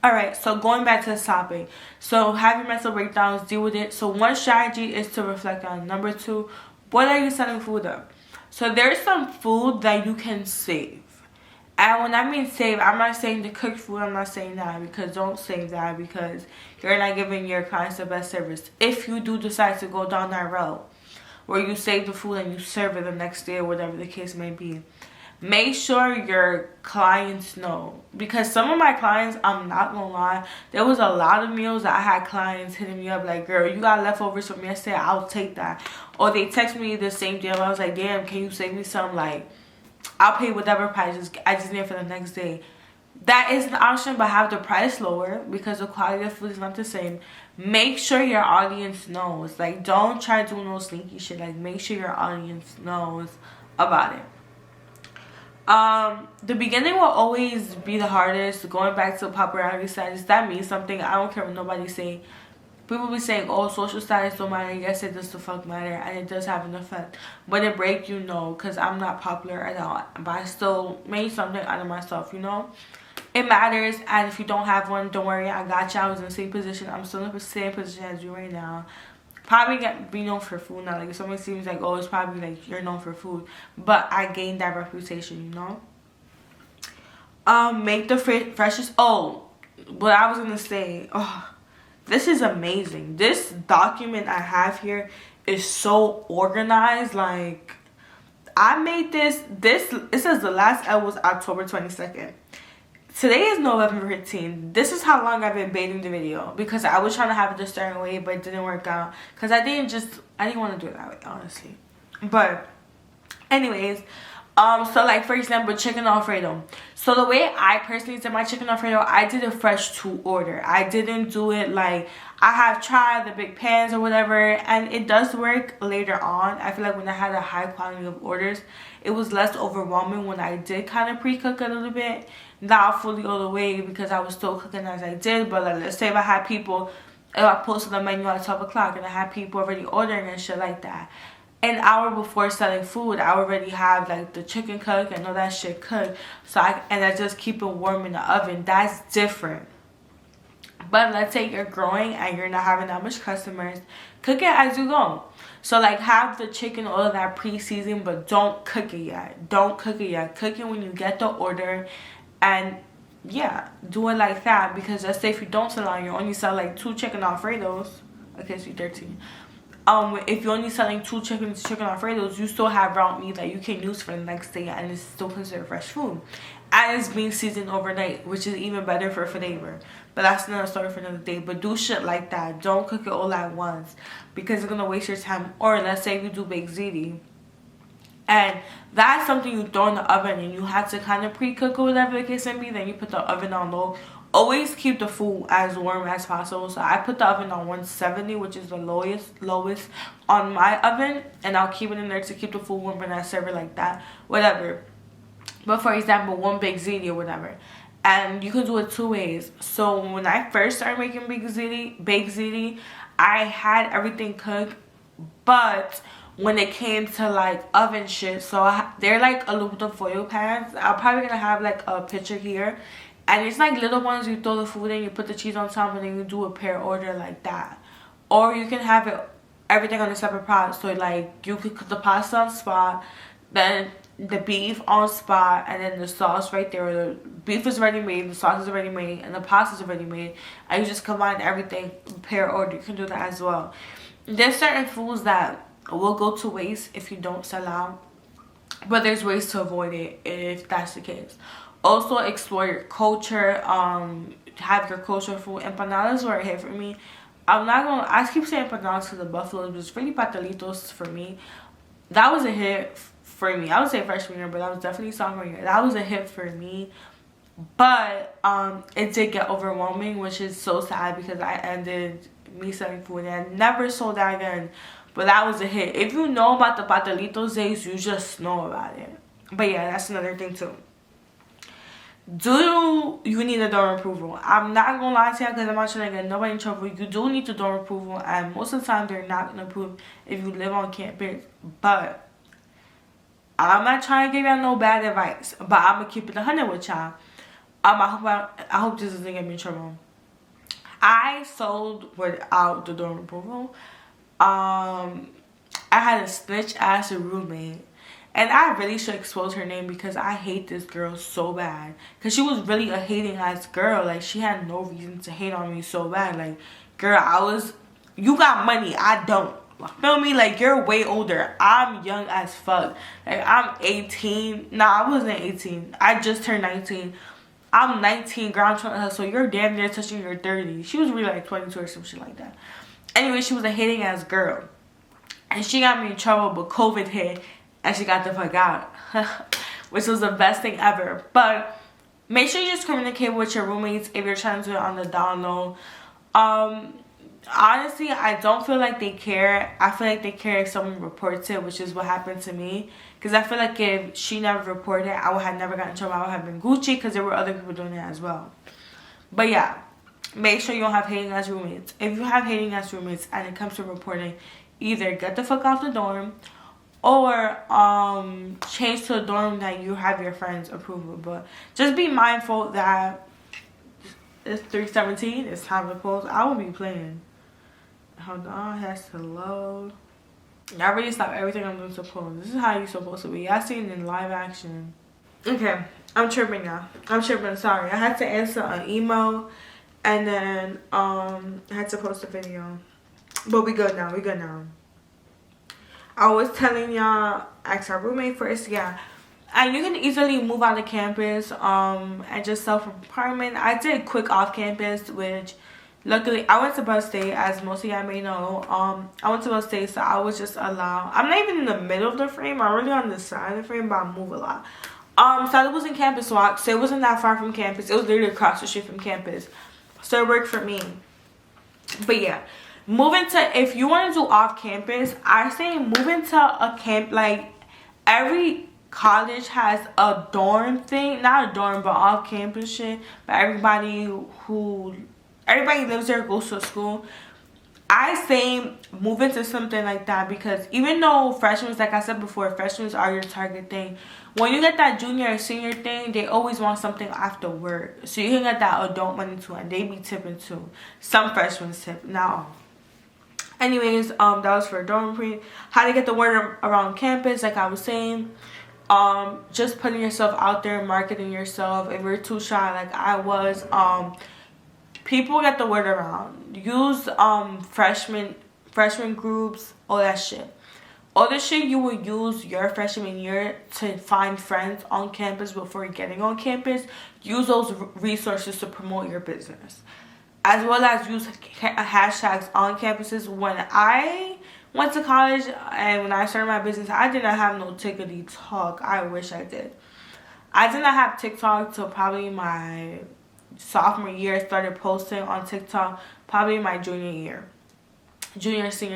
Alright, so going back to this topic, so have your mental breakdowns, deal with it. So one strategy is to reflect on. Number 2, what are you selling food of? So there's some food that you can save, and when I mean save, I'm not saying the cooked food. I'm not saying that, because don't save that, because you're not giving your clients the best service. If you do decide to go down that road where you save the food and you serve it the next day or whatever the case may be, make sure your clients know. Because some of my clients, I'm not gonna lie, there was a lot of meals that I had clients hitting me up like, girl, you got leftovers from yesterday, I'll take that. Or they text me the same day, I was like, damn, can you save me some? Like, I'll pay whatever price, I just need it for the next day. That is an option, but have the price lower, because the quality of food is not the same. Make sure your audience knows. Like, don't try doing no sneaky shit. Like, make sure your audience knows about it. The beginning will always be the hardest. Going back to popularity status, that means something. I don't care what nobody say. People be saying, oh, social status don't matter. Yes, it does the fuck matter, and it does have an effect. But it break, you know, because I'm not popular at all. But I still made something out of myself, you know. It matters, and if you don't have one, don't worry, I got you. I was in the same position. I'm still in the same position as you right now. Probably be known for food now. Like, if somebody seems like, oh, it's probably like you're known for food. But I gained that reputation, you know. Make the freshest. Oh, what I was gonna say. Oh, this is amazing. This document I have here is so organized. Like, I made this. It says the last L was October 22nd. Today is November 15th. This is how long I've been baiting the video, because I was trying to have it a certain way, but it didn't work out because I didn't want to do it that way, honestly. But anyways, so like for example, chicken Alfredo. So the way I personally did my chicken Alfredo, I did a fresh to order. I didn't do it like I have tried the big pans or whatever, and it does work later on. I feel like when I had a high quality of orders, it was less overwhelming when I did kind of pre-cook a little bit. Not fully all the way, because I was still cooking as I did. But like, let's say if I had people, if I posted the menu at 12 o'clock and I had people already ordering and shit like that, an hour before selling food, I already have like the chicken cooked and all that shit cooked. So I just keep it warm in the oven. That's different. But let's say you're growing and you're not having that much customers, cook it as you go. So like, have the chicken, all of that pre-seasoned, but don't cook it yet. Don't cook it yet. Cook it when you get the order. And yeah, do it like that. Because let's say if you don't sell out, you only sell like 2 chicken Alfredos. Okay, so 13. If you're only selling 2 chicken Alfredos, you still have raw meat that you can use for the next day, and it's still considered fresh food. And it's being seasoned overnight, which is even better for flavor. But that's another story for another day. But do shit like that. Don't cook it all at once, because it's gonna waste your time. Or let's say you do baked ziti, and that's something you throw in the oven and you have to kind of pre-cook or whatever the case may be. Then you put the oven on low. Always keep the food as warm as possible. So I put the oven on 170, which is the lowest on my oven, and I'll keep it in there to keep the food warm when I serve it like that, whatever. But for example, one baked ziti or whatever, and you can do it 2 ways. So when I first started making baked ziti, I had everything cooked, but when it came to like oven shit, so they're like aluminum foil pans. I'm probably gonna have like a picture here, and it's like little ones. You throw the food in, you put the cheese on top, and then you do a pair order like that. Or you can have it everything on a separate pot. So like, you could cook the pasta on spot, then the beef on spot, and then the sauce right there. The beef is already made, the sauce is already made, and the pasta is already made, and you just combine everything, pair order. You can do that as well. There's certain foods that will go to waste if you don't sell out, but there's ways to avoid it if that's the case. Also, explore your culture. Have your cultural food. Empanadas were a hit for me. I keep saying empanadas to the buffalo, but it's really patalitos for me. That was a hit for me. I would say freshman year, but that was definitely sophomore year. That was a hit for me. But it did get overwhelming, which is so sad, because I ended me selling food and I never sold that again. But that was a hit. If you know about the patalitos days, you just know about it. But yeah, that's another thing too. Do you need a dorm approval? I'm not gonna lie to you, because I'm not trying to get nobody in trouble. You do need the dorm approval, and most of the time they're not gonna approve if you live on campus. But I'm not trying to give y'all no bad advice, but I'm gonna keep it 100 with y'all. I hope this doesn't get me in trouble. I sold without the dorm approval. I had a snitch ass roommate, and I really should expose her name, because I hate this girl so bad, because she was really a hating ass girl. Like, she had no reason to hate on me so bad. Like, girl, you got money, I don't. Feel me? Like, you're way older, I'm young as fuck. Like, I'm 18. Nah, I wasn't 18, I just turned 19. I'm 19, girl. I'm trying to hustle. You're damn near touching your 30s. She was really like 22 or some shit like that. Anyway, she was a hating ass girl, and she got me in trouble, but COVID hit and she got the fuck out, which was the best thing ever. But make sure you just communicate with your roommates if you're trying to do it on the down low. honestly, I don't feel like they care. I feel like they care if someone reports it, which is what happened to me. Because I feel like if she never reported it, I would have never gotten in trouble. I would have been Gucci because there were other people doing it as well. But yeah, make sure you don't have hating ass roommates. If you have hating ass roommates and it comes to reporting, either get the fuck out the dorm or change to a dorm that you have your friends approve of. But just be mindful that it's 3:17. It's time to post. I will be playing. Hold on, it has to load. I already stopped everything I'm doing to post. This is how you're supposed to be. Y'all seen it in live action. Okay, I'm tripping now. I'm tripping. Sorry, I had to answer an email, and then I had to post a video. But we good now. We good now. I was telling y'all, ask our roommate first. Yeah, and you can easily move out of campus and just self-apartment. I did quick off campus, which luckily I went to Bus State, as most of y'all may know. I went to Bus State, so I was just allowed. I'm not even in the middle of the frame. I'm really on the side of the frame, but I move a lot. So I was in campus walk, so it wasn't that far from campus. It was literally across the street from campus, so it worked for me. But yeah, moving to, if you want to do off campus, I say move into a camp. Like, every college has a dorm thing, not a dorm, but off campus shit. But everybody lives there, goes to school. I say move into something like that, because even though freshmen, like I said before, freshmen are your target thing. When you get that junior or senior thing, they always want something after work. So you can get that adult money too, and they be tipping too. Some freshmen tip, not all. Anyways, that was for dormitory. How to get the word around campus, like I was saying. Just putting yourself out there, marketing yourself. If you're too shy like I was, people get the word around. Use freshman groups, all that shit. All the shit you will use your freshman year to find friends on campus before getting on campus. Use those resources to promote your business, as well as use hashtags on campuses. When I went to college and when I started my business, I did not have no tickety talk. I wish I did. I did not have TikTok till probably my sophomore year. Started posting on TikTok probably my senior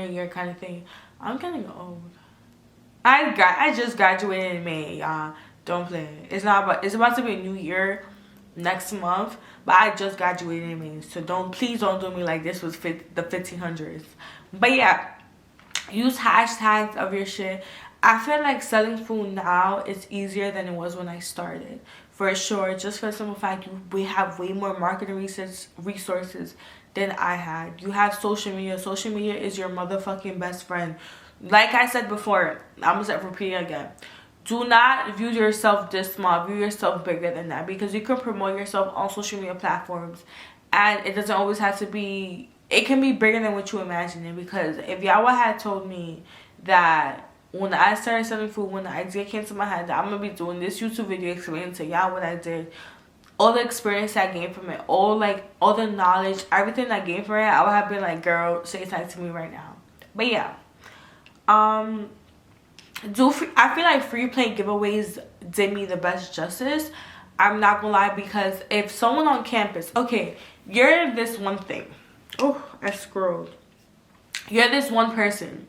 year kind of thing. I'm getting old. I just graduated in May, y'all. Don't play. It's about to be a new year next month, but I just graduated in May, so please don't do me like this was the 1500s. But yeah, use hashtags of your shit. I feel like selling food now is easier than it was when I started, for sure. Just for the simple fact, we have way more marketing resources than I had. You have social media. Social media is your motherfucking best friend. Like I said before, I'm gonna repeat it again. Do not view yourself this small. View yourself bigger than that, because you can promote yourself on social media platforms, and it doesn't always have to be. It can be bigger than what you imagine it. Because if y'all had told me that when I started selling food, when the idea came to my head that I'm gonna be doing this YouTube video explaining to y'all what I did, all the experience I gained from it, all the knowledge, everything I gained from it, I would have been like, girl, say something to me right now. But yeah, I feel like free play giveaways did me the best justice. I'm not gonna lie, because if someone on campus, okay, you're this one thing. Oh, I scrolled. You're this one person,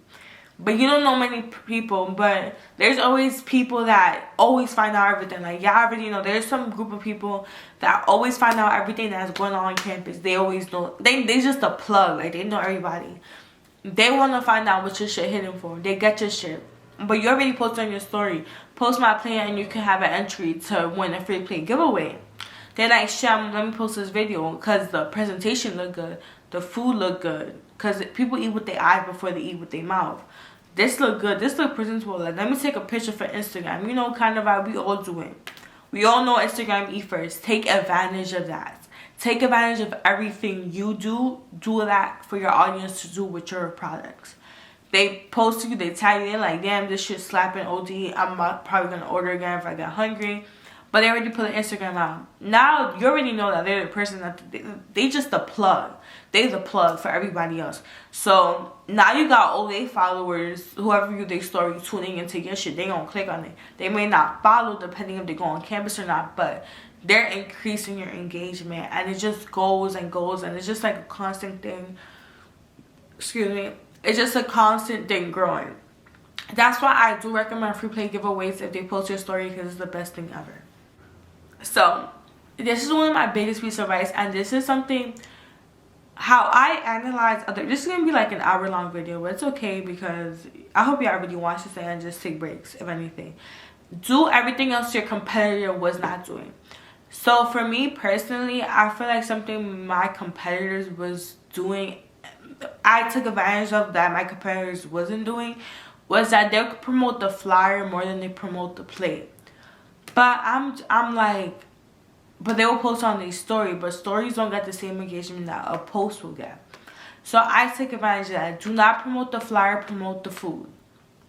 but you don't know many people. But there's always people that always find out everything. Like, y'all already know, there's some group of people that always find out everything that's going on campus. They always know. They just a plug. Like, they know everybody. They want to find out what your shit hidden for. They get your shit. But you already posted on your story. Post my plan and you can have an entry to win a free play giveaway. They're like, shit, let me post this video because the presentation look good. The food look good. Because people eat with their eyes before they eat with their mouth. This look good. This look presentable. Like, let me take a picture for Instagram. You know, kind of how we all do it. We all know Instagram eat first. Take advantage of that. Take advantage of everything you do. Do that for your audience to do with your products. They post you, they tag you, they're like, damn, this shit slapping OD. I'm probably going to order again if I get hungry. But they already put an Instagram out. Now, you already know that they're the person that, they just the plug. They the plug for everybody else. So, now you got all their followers, whoever view their story, tuning into your shit. They gonna click on it. They may not follow depending if they go on campus or not, but they're increasing your engagement. And it just goes and goes. And it's just like a constant thing. excuse me, it's just a constant thing growing. That's why I do recommend free play giveaways if they post your story, because it's the best thing ever. So this is one of my biggest pieces of advice, and this is something how I analyze other. This is gonna be like an hour-long video, but it's okay because I hope y'all really watch this and just take breaks. If anything, do everything else your competitor was not doing. So for me personally, I feel like something my competitors was doing, I took advantage of that my competitors wasn't doing, was that they could promote the flyer more than they promote the plate. But I'm like, but they will post on their story, but stories don't get the same engagement that a post will get. So I take advantage of that. Do not promote the flyer, promote the food.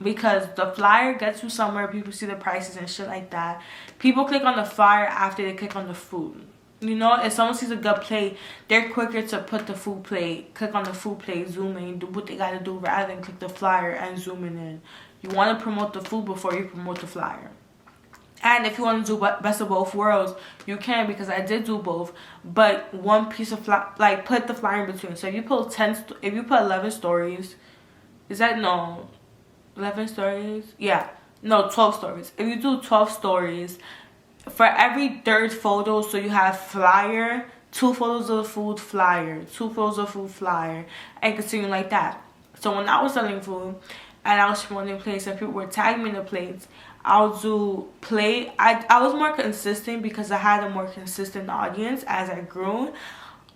Because the flyer gets you somewhere, people see the prices and shit like that. People click on the flyer after they click on the food. You know, if someone sees a good plate, they're quicker to put the food plate, click on the food plate, zoom in, do what they gotta do rather than click the flyer and zoom in. You want to promote the food before you promote the flyer. And if you want to do best of both worlds, you can, because I did do both. But one piece of like put the flyer in between. So if you put 11 stories, is that no? 11 stories? Yeah. No, 12 stories. If you do 12 stories, for every third photo, so you have flyer, 2 photos of the food, flyer, 2 photos of food, flyer, and continue like that. So when I was selling food and I was promoting plates and people were tagging me in the plates, I'll do plate. I was more consistent because I had a more consistent audience as I grew.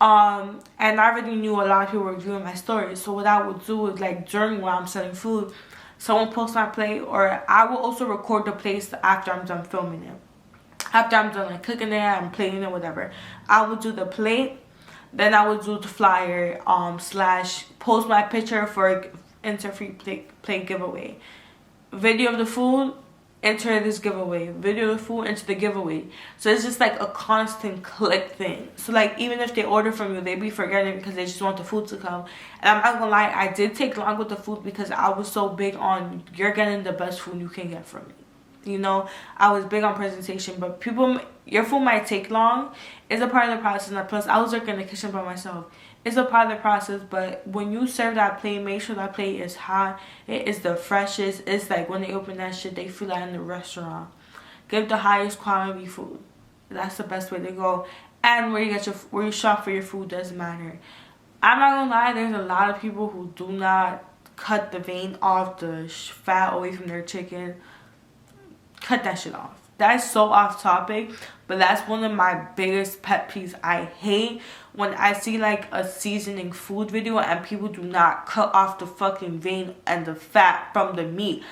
And I already knew a lot of people were viewing my stories. So what I would do is, like, during while I'm selling food, someone posts my plate, or I will also record the plates after I'm done filming it. After I'm done like cooking it and plating it, whatever, I will do the plate. Then I will do the flyer / post my picture for enter free plate giveaway. Video of the food, enter this giveaway. Video of the food, enter the giveaway. So it's just like a constant click thing. So like even if they order from you, they be forgetting because they just want the food to come. And I'm not gonna lie, I did take long with the food because I was so big on you're getting the best food you can get from me. You know, I was big on presentation, but your food might take long. It's a part of the process. And plus, I was working in the kitchen by myself. It's a part of the process, but when you serve that plate, make sure that plate is hot. It is the freshest. It's like when they open that shit, they feel that in the restaurant. Give the highest quality food. That's the best way to go. And where you shop for your food doesn't matter. I'm not gonna lie, there's a lot of people who do not cut the vein off, the fat away from their chicken. Cut that shit off. That's so off topic, but that's one of my biggest pet peeves. I hate when I see like a seasoning food video and people do not cut off the fucking vein and the fat from the meat.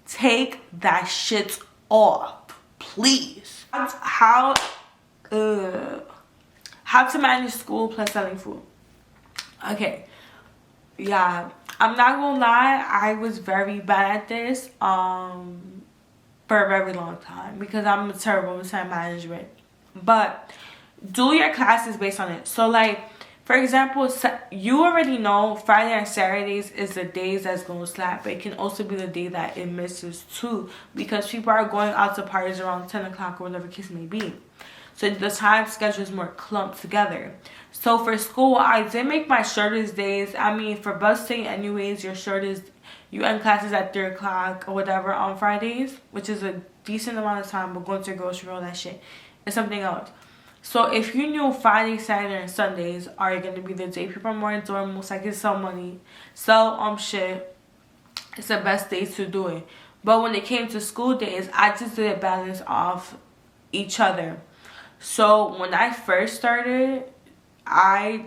Take that shit off, please. How to manage school plus selling food. Okay, yeah, I'm not gonna lie, I was very bad at this for a very long time because I'm terrible with time management. But do your classes based on it. So like, for example, you already know Friday and Saturdays is the days that's going to slap, but it can also be the day that it misses too, because people are going out to parties around 10 o'clock or whatever case may be. So the time schedule is more clumped together. So for school, I did make my shortest days. I mean, for busing anyways, your shortest, you end classes at 3 o'clock or whatever on Fridays, which is a decent amount of time, but going to the grocery, all that shit is something else. So if you knew Friday, Saturday, and Sundays are going to be the day people are more enjoying, most likely sell money, sell shit, it's the best days to do it. But when it came to school days, I just did a balance off each other. So when I first started,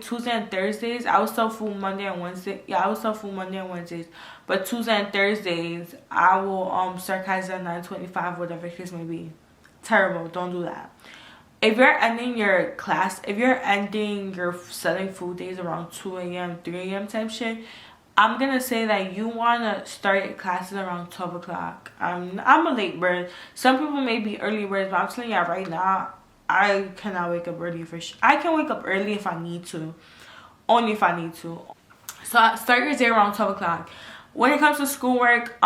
Tuesday and Thursdays, I would sell food Monday and Wednesday. Yeah, I would sell food Monday and Wednesdays. But Tuesday and Thursdays, I will start classes at 9:25, whatever the case may be. Terrible. Don't do that. If you're ending your class, if you're ending your selling food days around 2 a.m., 3 a.m. type shit, I'm going to say that you want to start your classes around 12 o'clock. I'm a late bird. Some people may be early birds, but I'm telling you right now, I cannot wake up early for I can wake up early if I need to. Only if I need to. So start your day around 12 o'clock. When it comes to schoolwork,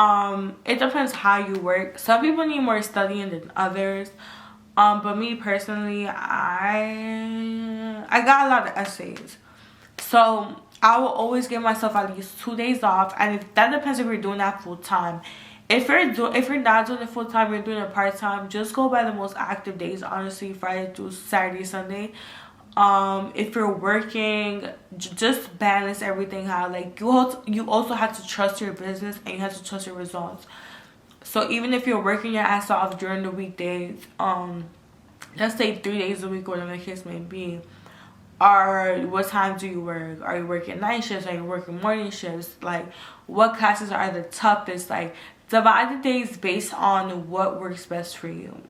it depends how you work. Some people need more studying than others. But me personally, I got a lot of essays. So I will always give myself at least 2 days off, and that depends if you're doing that full time. If you're not doing it full time, you're doing it part time, just go by the most active days, honestly, Friday through Saturday, Sunday. If you're working, just balance everything out. Like, you also have to trust your business, and you have to trust your results. So even if you're working your ass off during the weekdays, let's say 3 days a week, whatever the case may be, or what time do you work? Are you working night shifts? Are you working morning shifts? Like, what classes are the toughest? Like, divide the days based on what works best for you.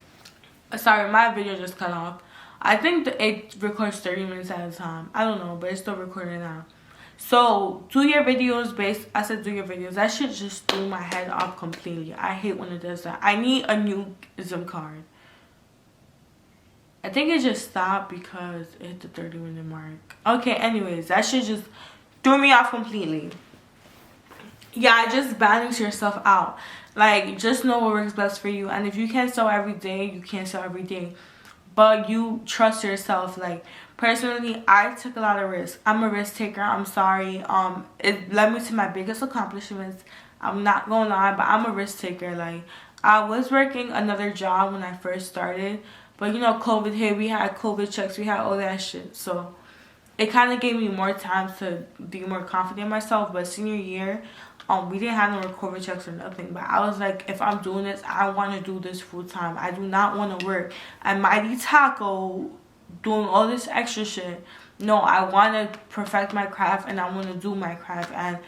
Sorry, my video just cut off. I think it records 30 minutes at a time. I don't know, but it's still recording now. So do your videos based. I said do your videos. That shit just threw my head off completely. I hate when it does that. I need a new SIM card. I think it just stopped because it hit the 30-minute mark. Okay, anyways, that shit just threw me off completely. Yeah, just balance yourself out. Like, just know what works best for you. And if you can't sell every day, you can't sell every day. But you trust yourself. Like, personally, I took a lot of risks. I'm a risk taker. I'm sorry. It led me to my biggest accomplishments. I'm not gonna lie, but I'm a risk taker. Like, I was working another job when I first started, but you know, COVID hit. We had COVID checks. We had all that shit. So it kind of gave me more time to be more confident in myself. But senior year, we didn't have no COVID checks or nothing. But I was like, if I'm doing this, I want to do this full time. I do not want to work at Mighty Taco doing all this extra shit. No, I want to perfect my craft, and I want to do my craft. And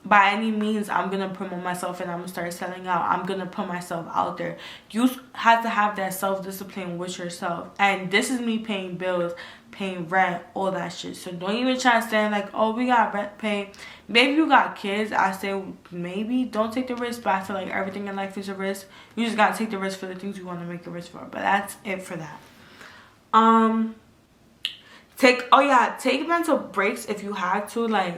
by any means, I'm going to promote myself, and I'm going to start selling out. I'm going to put myself out there. You have to have that self-discipline with yourself. And this is me paying bills, paying rent, all that shit. So don't even try to stand like, oh, we got rent paid. Maybe you got kids. I say maybe don't take the risk, but I feel like everything in life is a risk. You just got to take the risk for the things you want to make a risk for. But that's it for that. Take mental breaks if you had to. Like,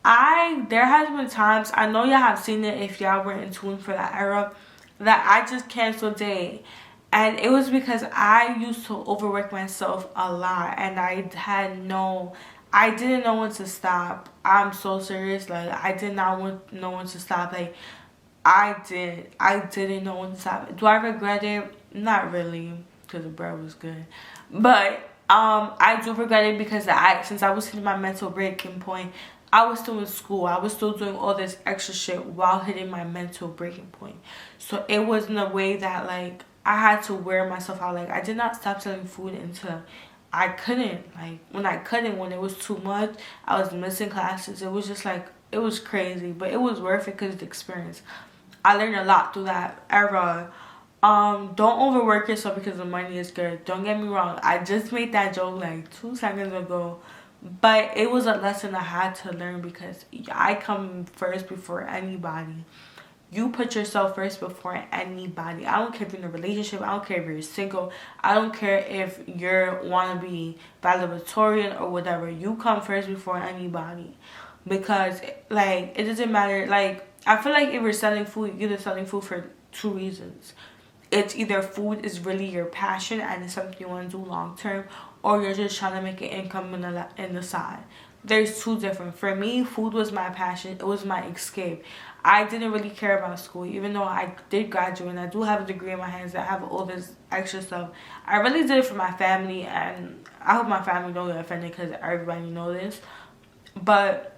there has been times, I know y'all have seen it if y'all were in tune for that era, that I just canceled day. And it was because I used to overwork myself a lot, and I didn't know when to stop. I'm so serious. Like, I did not know when to stop. Like, I didn't know when to stop. Do I regret it? Not really, because the bread was good. But I do regret it because since I was hitting my mental breaking point, I was still in school. I was still doing all this extra shit while hitting my mental breaking point. So it wasn't a way that, like, I had to wear myself out. Like, I did not stop selling food until I couldn't. Like, when it was too much, I was missing classes. It was just like, it was crazy. But it was worth it because of the experience. I learned a lot through that era. Don't overwork yourself because the money is good. Don't get me wrong. I just made that joke like 2 seconds ago. But it was a lesson I had to learn because I come first before anybody. You put yourself first before anybody. I don't care if you're in a relationship. I don't care if you're single. I don't care if you want to be valedictorian or whatever. You come first before anybody. Because, like, it doesn't matter. Like, I feel like if you're selling food, you're selling food for 2 reasons. It's either food is really your passion and it's something you want to do long term, or you're just trying to make an income in the side. There's 2 different. For me, food was my passion. It was my escape. I didn't really care about school, even though I did graduate and I do have a degree in my hands. I have all this extra stuff. I really did it for my family, and I hope my family don't get offended because everybody knows this. But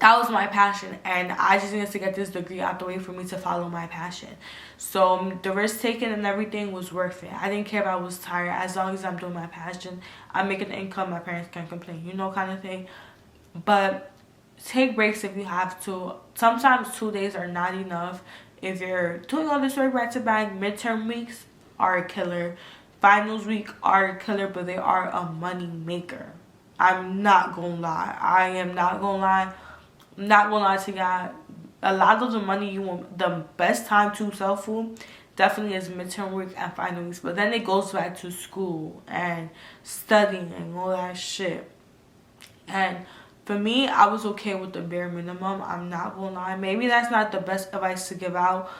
that was my passion, and I just needed to get this degree out the way for me to follow my passion. So the risk taken and everything was worth it. I didn't care if I was tired. As long as I'm doing my passion, I'm making an income, my parents can't complain, you know, kind of thing. But take breaks if you have to. Sometimes 2 days are not enough. If you're doing all this work back to back, midterm weeks are a killer. Finals week are a killer, but they are a money maker. I'm not gonna lie. I am not gonna lie. Not gonna lie to God, a lot of the money you want, the best time to sell food definitely is midterm week and final weeks. But then it goes back to school and studying and all that shit. And for me, I was okay with the bare minimum. I'm not gonna lie. Maybe that's not the best advice to give out,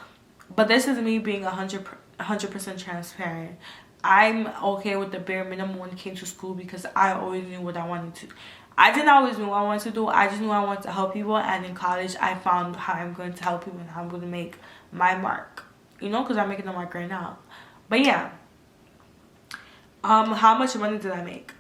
but this is me being 100% transparent. I'm okay with the bare minimum when it came to school because I always knew what I wanted to. I didn't always know what I wanted to do. I just knew I wanted to help people, and in college I found how I'm going to help people and how I'm going to make my mark, you know, because I'm making the mark right now. But yeah, how much money did I make?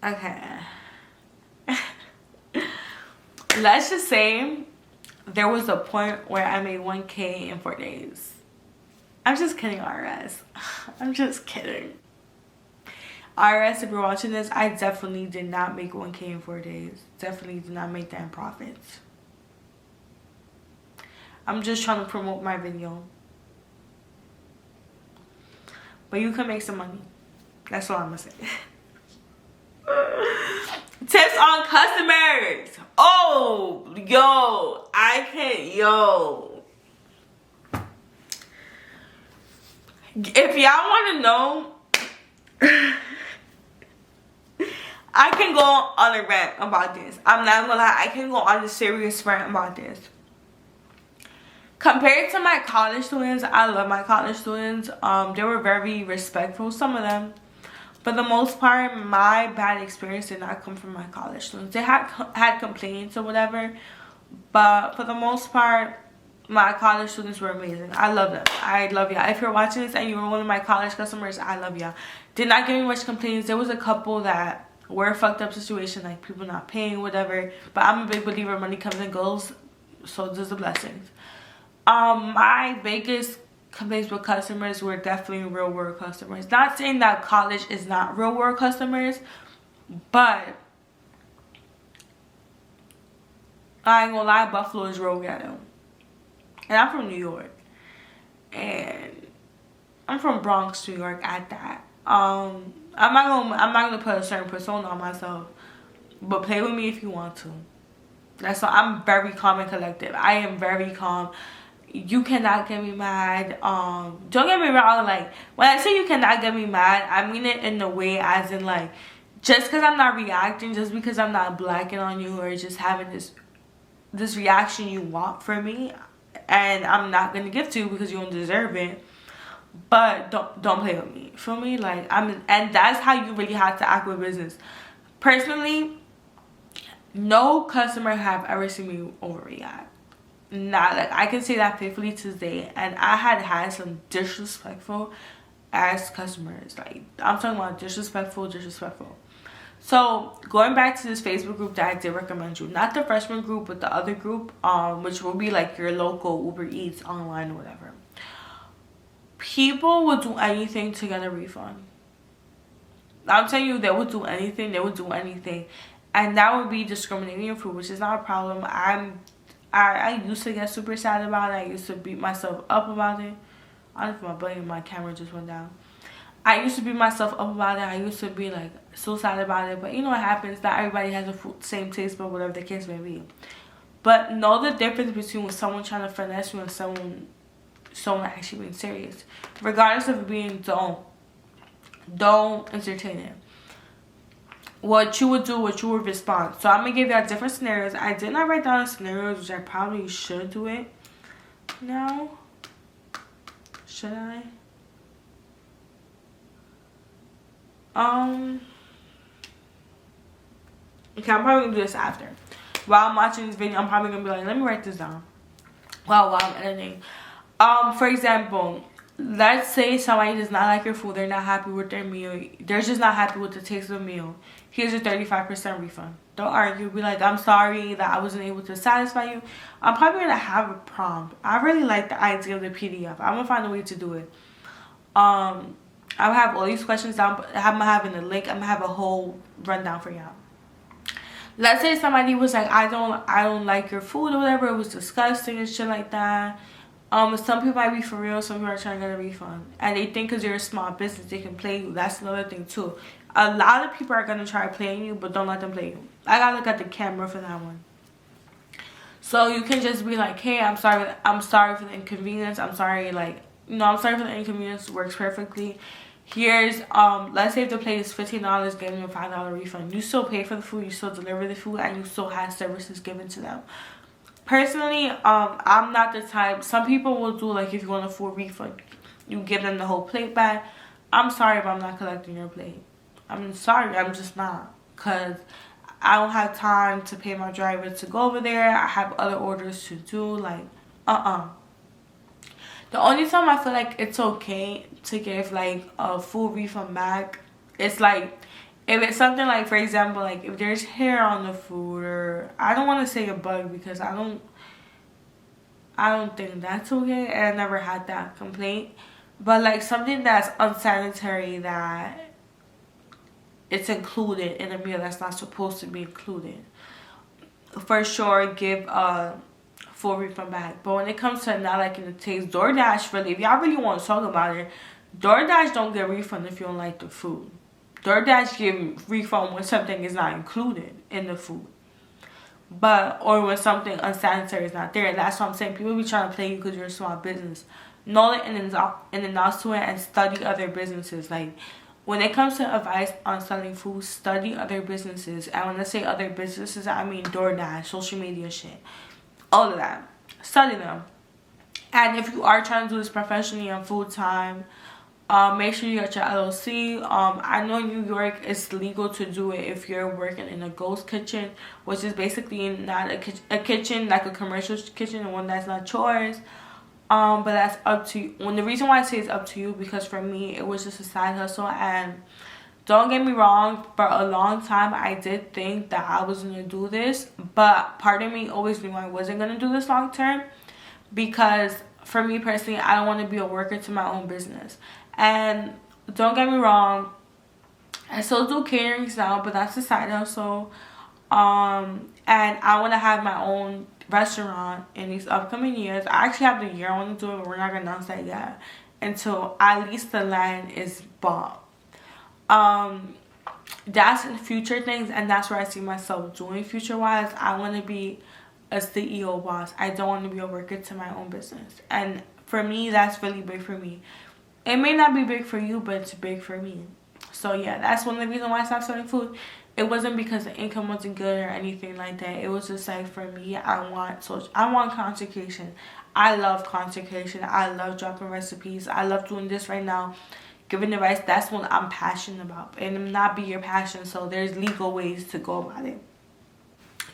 Okay. Let's just say there was a point where I made 1K in 4 days. I'm just kidding, RS. I'm just kidding. RS, if you're watching this, I definitely did not make 1K in 4 days. Definitely did not make that in profits. I'm just trying to promote my video. But you can make some money. That's all I'm gonna say. Tips on customers. Oh, yo, I can't, yo. If y'all want to know, I can go on a rant about this. I'm not gonna lie, I can go on a serious rant about this. Compared to my college students, I love my college students. They were very respectful, some of them. For the most part, my bad experience did not come from my college students. They had complaints or whatever, but for the most part, my college students were amazing. I love them. I love y'all. If you're watching this and you were one of my college customers, I love y'all. Did not give me much complaints. There was a couple that were a fucked up situation, like people not paying, whatever. But I'm a big believer money comes and goes, so there's the blessings. My biggest complaints with customers were definitely real world customers. Not saying that college is not real world customers, but I ain't gonna lie, Buffalo is real ghetto. And I'm from New York, and I'm from Bronx, New York at that. I'm not gonna put a certain persona on myself, but play with me if you want to. That's all. I'm very calm and collective. I am very calm. You cannot get me mad. Don't get me wrong, like when I say you cannot get me mad, I mean it in the way as in like, just because I'm not reacting, just because I'm not blacking on you or just having this reaction you want from me, and I'm not gonna give to you because you don't deserve it. But don't play with me. Feel me? Like and that's how you really have to act with business. Personally, no customer have ever seen me overreact. Not like I can say that faithfully to this day, and I had some disrespectful ass customers. Like I'm talking about disrespectful. So going back to this Facebook group that I did recommend you, not the freshman group but the other group, which will be like your local Uber Eats online or whatever. People would do anything to get a refund. I'm telling you, they would do anything. And that would be discriminating your food, which is not a problem. I used to get super sad about it. I used to beat myself up about it. I don't know if my button in my camera just went down. I used to beat myself up about it. I used to be like so sad about it. But you know what happens? Not everybody has the same taste, but whatever the case may be. But know the difference between someone trying to finesse you and someone actually being serious. Regardless of it being don't entertain it. What you would do, what you would respond. So I'm gonna give y'all different scenarios. I did not write down the scenarios, which I probably should do it now. Should I? Okay, I'm probably gonna do this after. While I'm watching this video, I'm probably gonna be like, let me write this down while I'm editing. For example, let's say somebody does not like your food. They're not happy with their meal. They're just not happy with the taste of the meal. Here's your 35% refund. Don't argue. Be like, I'm sorry that I wasn't able to satisfy you. I'm probably going to have a prompt. I really like the idea of the PDF. I'm going to find a way to do it. I'm going to have all these questions down. I'm having a link. I'm going to have a whole rundown for y'all. Let's say somebody was like, I don't like your food or whatever. It was disgusting and shit like that. Some people might be for real, some people are trying to get a refund, and they think because you're a small business they can play you. That's another thing too. A lot of people are gonna try playing you, but don't let them play you. I gotta look at the camera for that one. So you can just be like, hey, I'm sorry for the inconvenience. I'm sorry, like, you know, I'm sorry for the inconvenience. Works perfectly. Here's let's say if the plate is $15, giving you a $5 refund. You still pay for the food, you still deliver the food, and you still have services given to them. Personally, I'm not the type. Some people will do, like, if you want a full refund, you give them the whole plate back. I'm sorry, but I'm not collecting your plate. I'm sorry, I'm just not. Because I don't have time to pay my driver to go over there. I have other orders to do. Like, The only time I feel like it's okay to give, like, a full refund back, it's like, if it's something like, for example, like, if there's hair on the food, or I don't want to say a bug because I don't think that's okay, and I never had that complaint. But, like, something that's unsanitary, that it's included in a meal that's not supposed to be included, for sure give a full refund back. But when it comes to not liking the taste, DoorDash, really, if y'all really want to talk about it, DoorDash don't get refund if you don't like the food. DoorDash give refund when something is not included in the food, or when something unsanitary is not there. That's what I'm saying. People be trying to play you because you're a small business. Know it and announce to it, and study other businesses. Like, when it comes to advice on selling food, study other businesses. And when I say other businesses, I mean DoorDash, social media shit, all of that. Study them. And if you are trying to do this professionally and full time, make sure you get your LLC. I know in New York it's legal to do it if you're working in a ghost kitchen, which is basically not a kitchen, like a commercial kitchen, and one that's not yours. But that's up to you. The reason why I say it's up to you, because for me it was just a side hustle. And don't get me wrong, for a long time I did think that I was gonna do this, but part of me always knew I wasn't gonna do this long term, because for me personally, I don't want to be a worker to my own business. And don't get me wrong, I still do caterings now, but that's a side hustle. And I want to have my own restaurant in these upcoming years. I actually have the year I want to do it, but we're not going to announce that yet until at least the land is bought. That's future things, and that's where I see myself doing future wise. I want to be a CEO boss. I don't want to be a worker to my own business. And for me, that's really big for me. It may not be big for you, but it's big for me. So yeah, that's one of the reasons why I stopped selling food. It wasn't because the income wasn't good or anything like that. It was just like, for me, I want content creation. I love content creation. I love dropping recipes. I love doing this right now, giving advice. That's what I'm passionate about, and it not be your passion. So there's legal ways to go about it.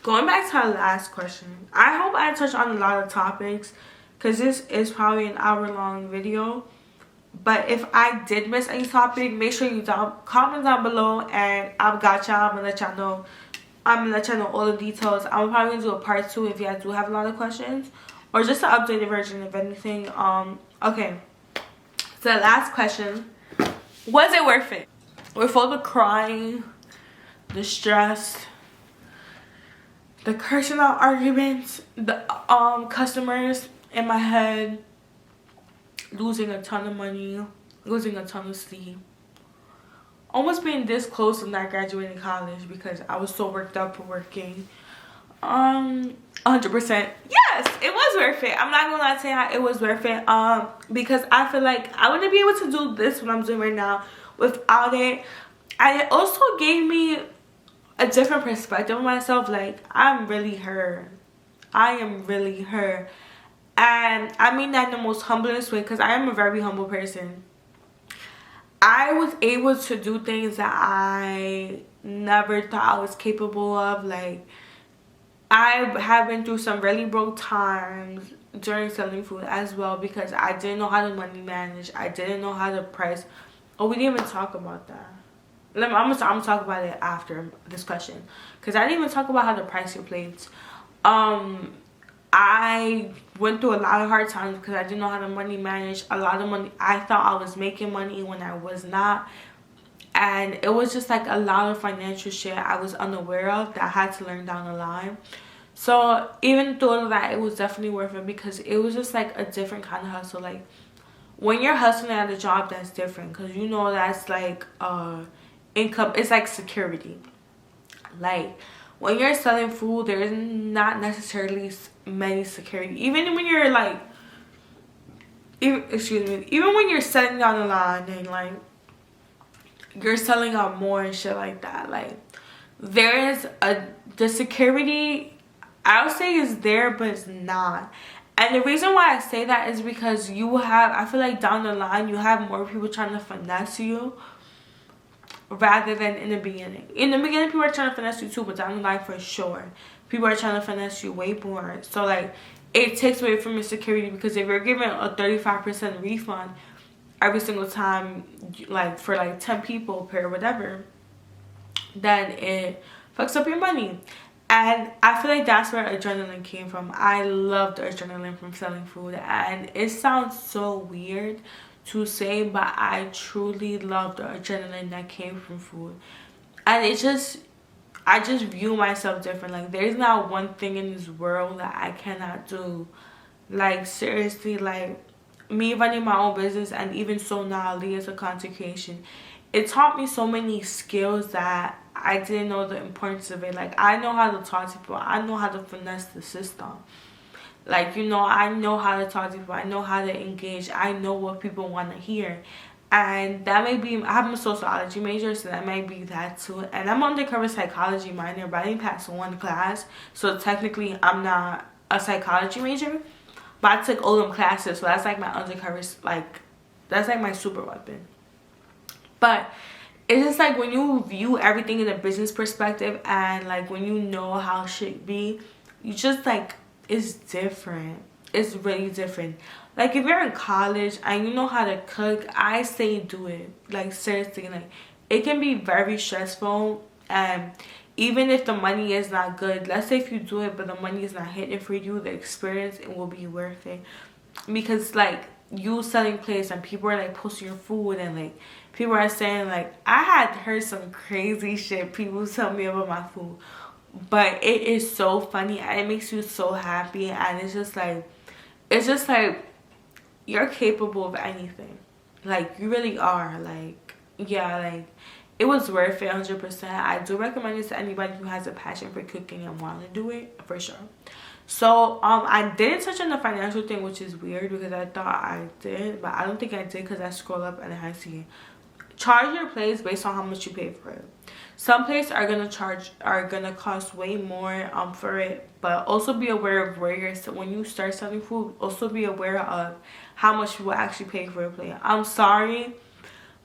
Going back to our last question, I hope I touched on a lot of topics, because this is probably an hour-long video. But if I did miss any topic, make sure you comment down below, and I've got y'all. I'm gonna let y'all know. I'm gonna let y'all know all the details. I'm probably gonna do a part 2 if y'all do have a lot of questions, or just an updated version of anything. Okay. So the last question: was it worth it? With all the crying, the stress, the cursing out arguments, the customers in my head, losing a ton of money, losing a ton of sleep, almost being this close to not graduating college because I was so worked up for working. 100%, yes, it was worth it. I'm not gonna lie to you, it was worth it. Because I feel like I wouldn't be able to do this what I'm doing right now without it. And it also gave me a different perspective of myself. Like, I'm really her. I am really her. And I mean that in the most humblest way, because I am a very humble person. I was able to do things that I never thought I was capable of. Like, I have been through some really broke times during selling food as well, because I didn't know how to money manage. I didn't know how to price. Oh, we didn't even talk about that. I'm gonna talk about it after this question, because I didn't even talk about how to price your plates. I went through a lot of hard times because I didn't know how to money manage. A lot of money, I thought I was making money when I was not, and it was just like a lot of financial shit I was unaware of that I had to learn down the line. So even through all of that, it was definitely worth it, because it was just like a different kind of hustle. Like, when you're hustling at a job, that's different, because you know that's like income. It's like security. Like, when you're selling food, there's not necessarily many security. Even when you're like, even when you're selling down the line and like you're selling out more and shit like that, like, the security I'll say it's there, but it's not. And the reason why I say that is because you will have, I feel like down the line, you have more people trying to finesse you rather than in the beginning. In the beginning, people are trying to finesse you too, but down the line, for sure, people are trying to finesse you way more. So, like, it takes away from your security, because if you're given a 35% refund every single time, like, for, like, 10 people per whatever, then it fucks up your money. And I feel like that's where adrenaline came from. I love the adrenaline from selling food. And it sounds so weird to say, but I truly love the adrenaline that came from food. And it just, I just view myself different. Like, there's not one thing in this world that I cannot do. Like, seriously, like, me running my own business, and even so now, Lee as a content creation, it taught me so many skills that I didn't know the importance of it. Like, I know how to talk to people. I know how to finesse the system. Like, you know, I know how to talk to people. I know how to engage. I know what people want to hear. And that may be, I'm a sociology major, so that might be that too. And I'm undercover psychology minor, but I didn't pass one class. So technically, I'm not a psychology major. But I took all them classes, so that's like my undercover, like, that's like my super weapon. But it's just like when you view everything in a business perspective, and like when you know how shit be, you just like, it's different. It's really different. Like, if you're in college and you know how to cook, I say do it. Like, seriously, like, it can be very stressful. And even if the money is not good, let's say if you do it but the money is not hitting for you, the experience, it will be worth it. Because like, you selling plates and people are like posting your food, and like people are saying, like, I had heard some crazy shit people tell me about my food, but it is so funny and it makes you so happy. And it's just like you're capable of anything. Like, you really are. Like, yeah, like, it was worth it 100%. I do recommend it to anybody who has a passion for cooking and want to do it, for sure. So I didn't touch on the financial thing, which is weird because I thought I did, but I don't think I did, because I scroll up and I see charge your place based on how much you pay for it. Some places are gonna cost way more for it, but also be aware of where you're, when you start selling food, also be aware of how much you will actually pay for a plate. I'm sorry,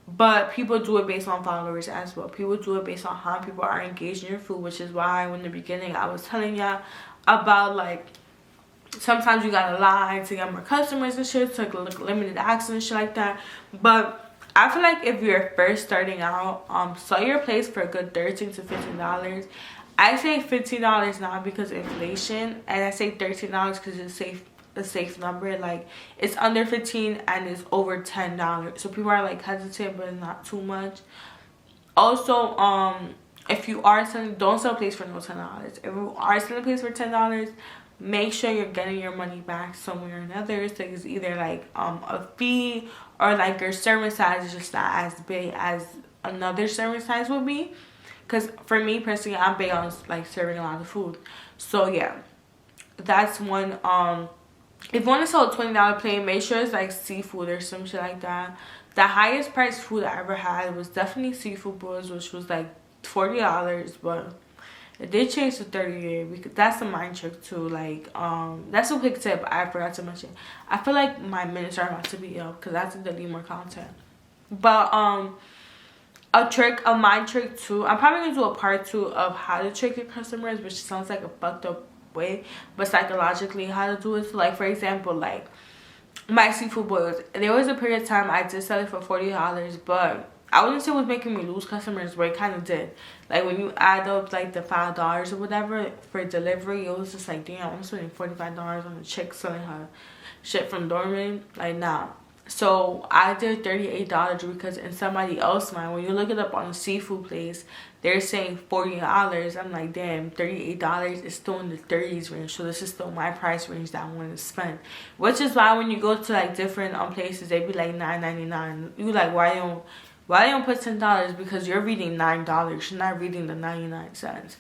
but people do it based on followers as well. People do it based on how people are engaged in your food, which is why in the beginning I was telling y'all about, like, sometimes you gotta lie to get more customers and shit, to like limited access and shit like that. But I feel like if you're first starting out, sell your place for a good $13 to $15. I say $15 now because of inflation, and I say $13 because it's a safe number. Like, it's under 15 and it's over $10, so people are like hesitant, but it's not too much. Also, if you are selling, don't sell a place for no $10. If you are selling a place for $10, make sure you're getting your money back somewhere or another. So it's either like a fee, or like your serving size is just not as big as another serving size would be. Because for me personally, I'm big on like serving a lot of food. So yeah, that's one. If you want to sell a $20 plate, make sure it's like seafood or some shit like that. The highest priced food I ever had was definitely seafood boils, which was like $40, but it did change to $30 because that's a mind trick too. Like, that's a quick tip I forgot to mention. I feel like my minutes are about to be up because I have to delete more content. But a mind trick too. I'm probably gonna do a part 2 of how to trick your customers, which sounds like a fucked up way, but psychologically how to do it. So like, for example, like my seafood boils, there was a period of time I did sell it for $40, but I wouldn't say it was making me lose customers, but it kind of did. Like, when you add up like the $5 or whatever for delivery, it was just like, damn, I'm spending $45 on a chick selling her shit from Dorman. Like, nah. So I did $38 because in somebody else's mind, when you look it up on a seafood place, they're saying $40. I'm like, damn, $38 is still in the 30s range, so this is still my price range that I want to spend. Which is why when you go to like different places, they be like $9.99. You like, why don't put $10? Because you're reading $9, you're not reading the 99 cents.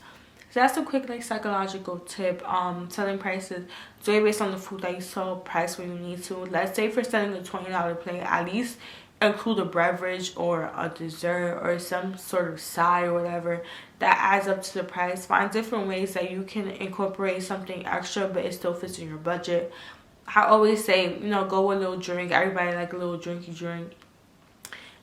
So that's a quick like psychological tip. Selling prices, do it based on the food that you sell, price when you need to. Let's say for selling a $20 plate, at least include a beverage or a dessert or some sort of side or whatever that adds up to the price. Find different ways that you can incorporate something extra but it still fits in your budget. I always say, you know, go with a little drink. Everybody like a little drinky drink.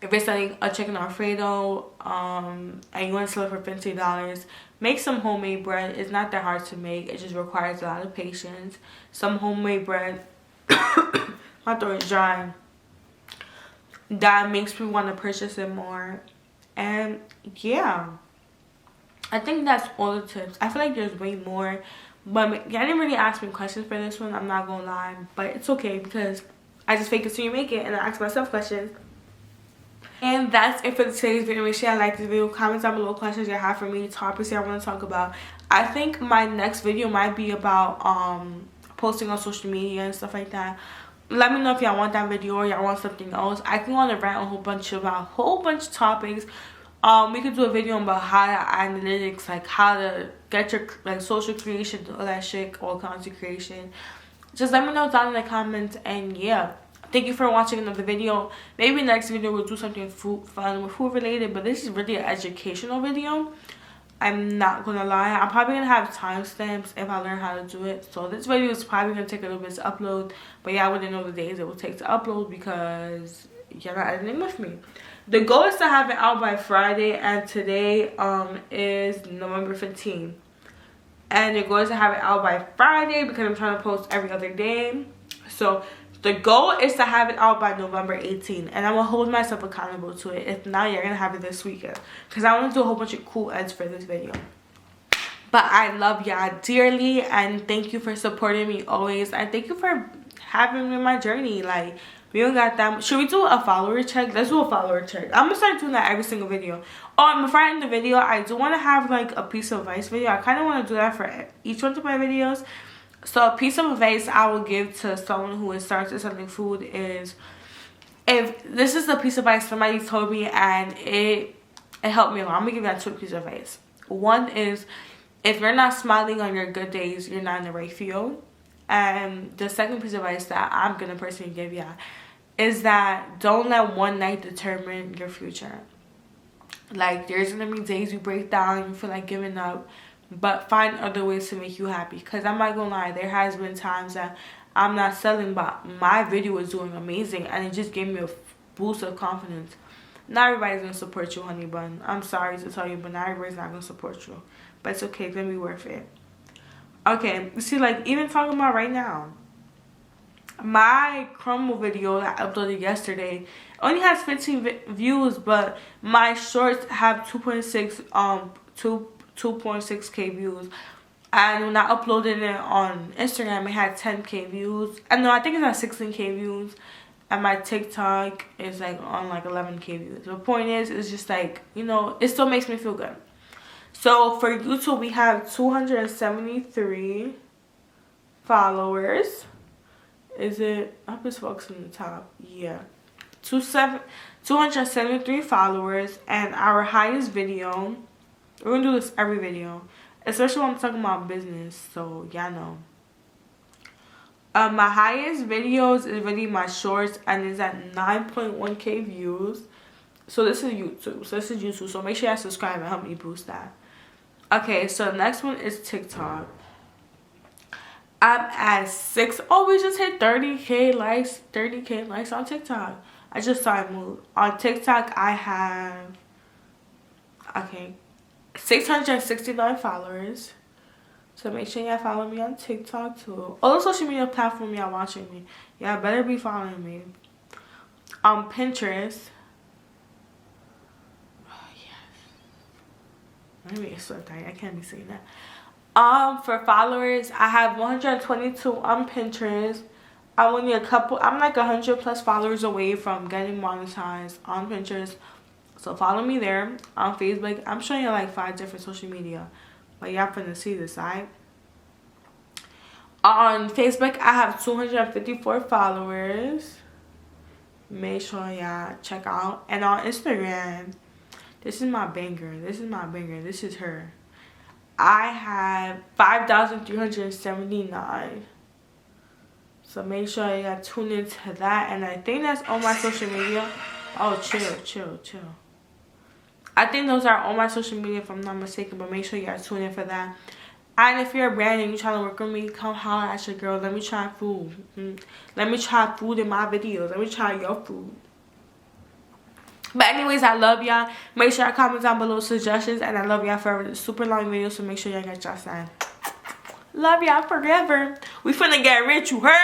If it's like a chicken Alfredo and you want to sell it for $50, make some homemade bread. It's not that hard to make. It just requires a lot of patience. Some homemade bread, my throat is dry, that makes me want to purchase it more. And yeah, I think that's all the tips. I feel like there's way more, but I didn't really ask me questions for this one, I'm not gonna lie, but it's okay because I just fake it till you make it and I ask myself questions. And that's it for today's video. Make sure you like this video, comment down below questions you have for me, topics I want to talk about. I think my next video might be about posting on social media and stuff like that. Let me know if y'all want that video or y'all want something else. I can go on a rant a whole bunch of topics. We could do a video about how to analytics, like how to get your like social creation, all that shit, all content creation. Just let me know down in the comments. And yeah, thank you for watching another video. Maybe next video we'll do something fun, food related, but this is really an educational video. I'm not gonna lie, I'm probably gonna have timestamps if I learn how to do it. So this video is probably gonna take a little bit to upload, but yeah, I wouldn't know the days it will take to upload because you're not editing with me. The goal is to have it out by Friday, and today is November 15th. And the goal is to have it out by Friday because I'm trying to post every other day. So the goal is to have it out by November 18th, and I'm gonna hold myself accountable to it. If not, you're gonna have it this weekend because I want to do a whole bunch of cool edits for this video. But I love y'all dearly, and thank you for supporting me always, and thank you for having me in my journey. Like, we don't got that much. Should we do a follower check? Let's do a follower check. I'm gonna start doing that every single video. Oh, and before I end the video, I do want to have like a piece of advice video. I kind of want to do that for each one of my videos. So a piece of advice I will give to someone who is starting selling food is, if this is a piece of advice somebody told me and it helped me a lot, I'm gonna give you 2 pieces of advice. One is, if you're not smiling on your good days, you're not in the right field. And the second piece of advice that I'm gonna personally give you is that don't let one night determine your future. Like, there's gonna be days you break down, you feel like giving up, but find other ways to make you happy. Because I'm not gonna lie, there has been times that I'm not selling, but my video is doing amazing, and it just gave me a boost of confidence. Not everybody's gonna support you, honey bun. I'm sorry to tell you, but not everybody's not gonna support you. But it's okay, it's gonna be worth it. Okay, you see, like, even talking about right now, my crumble video that I uploaded yesterday only has 15 views, but my shorts have 2.6k views. And when I uploaded it on Instagram, it had 10k views. And no, I think it's at 16k views. And my TikTok is like on like 11k views. The point is, it's just like, you know, it still makes me feel good. So for YouTube, we have 273 followers. Is it? I hope it's focused on the top. Yeah. 273 followers. And our highest video, we're going to do this every video, especially when I'm talking about business, so y'all know. My highest videos is really my shorts, and it's at 9.1k views. So this is YouTube. So make sure you subscribe and help me boost that. Okay, so the next one is TikTok. I'm at 6. Oh, we just hit 30k likes. 30k likes on TikTok. I just saw it move. On TikTok, I have 669 followers. So make sure y'all follow me on TikTok too. All the social media platforms y'all watching me, y'all better be following me. On Pinterest. Oh yes. Let me start that. I can't be saying that. For followers, I have 122 on Pinterest. I'm only I'm like 100 plus followers away from getting monetized on Pinterest. So follow me there. On Facebook, I'm showing you like 5 different social media, but y'all finna see this, right? On Facebook, I have 254 followers. Make sure y'all check out. And on Instagram, this is my banger. This is her. I have 5,379. So make sure y'all tune into that. And I think that's all my social media. Oh, chill. I think those are on my social media if I'm not mistaken, but make sure you guys tune in for that. And if you're a brand and you're trying to work with me, come holler at your girl. Let me try food. Let me try food in my videos. Let me try your food. But anyways, I love y'all. Make sure y'all comment down below suggestions. And I love y'all forever. It's a super long video, so make sure y'all get y'all sign. Love y'all forever. We finna get rich, you heard?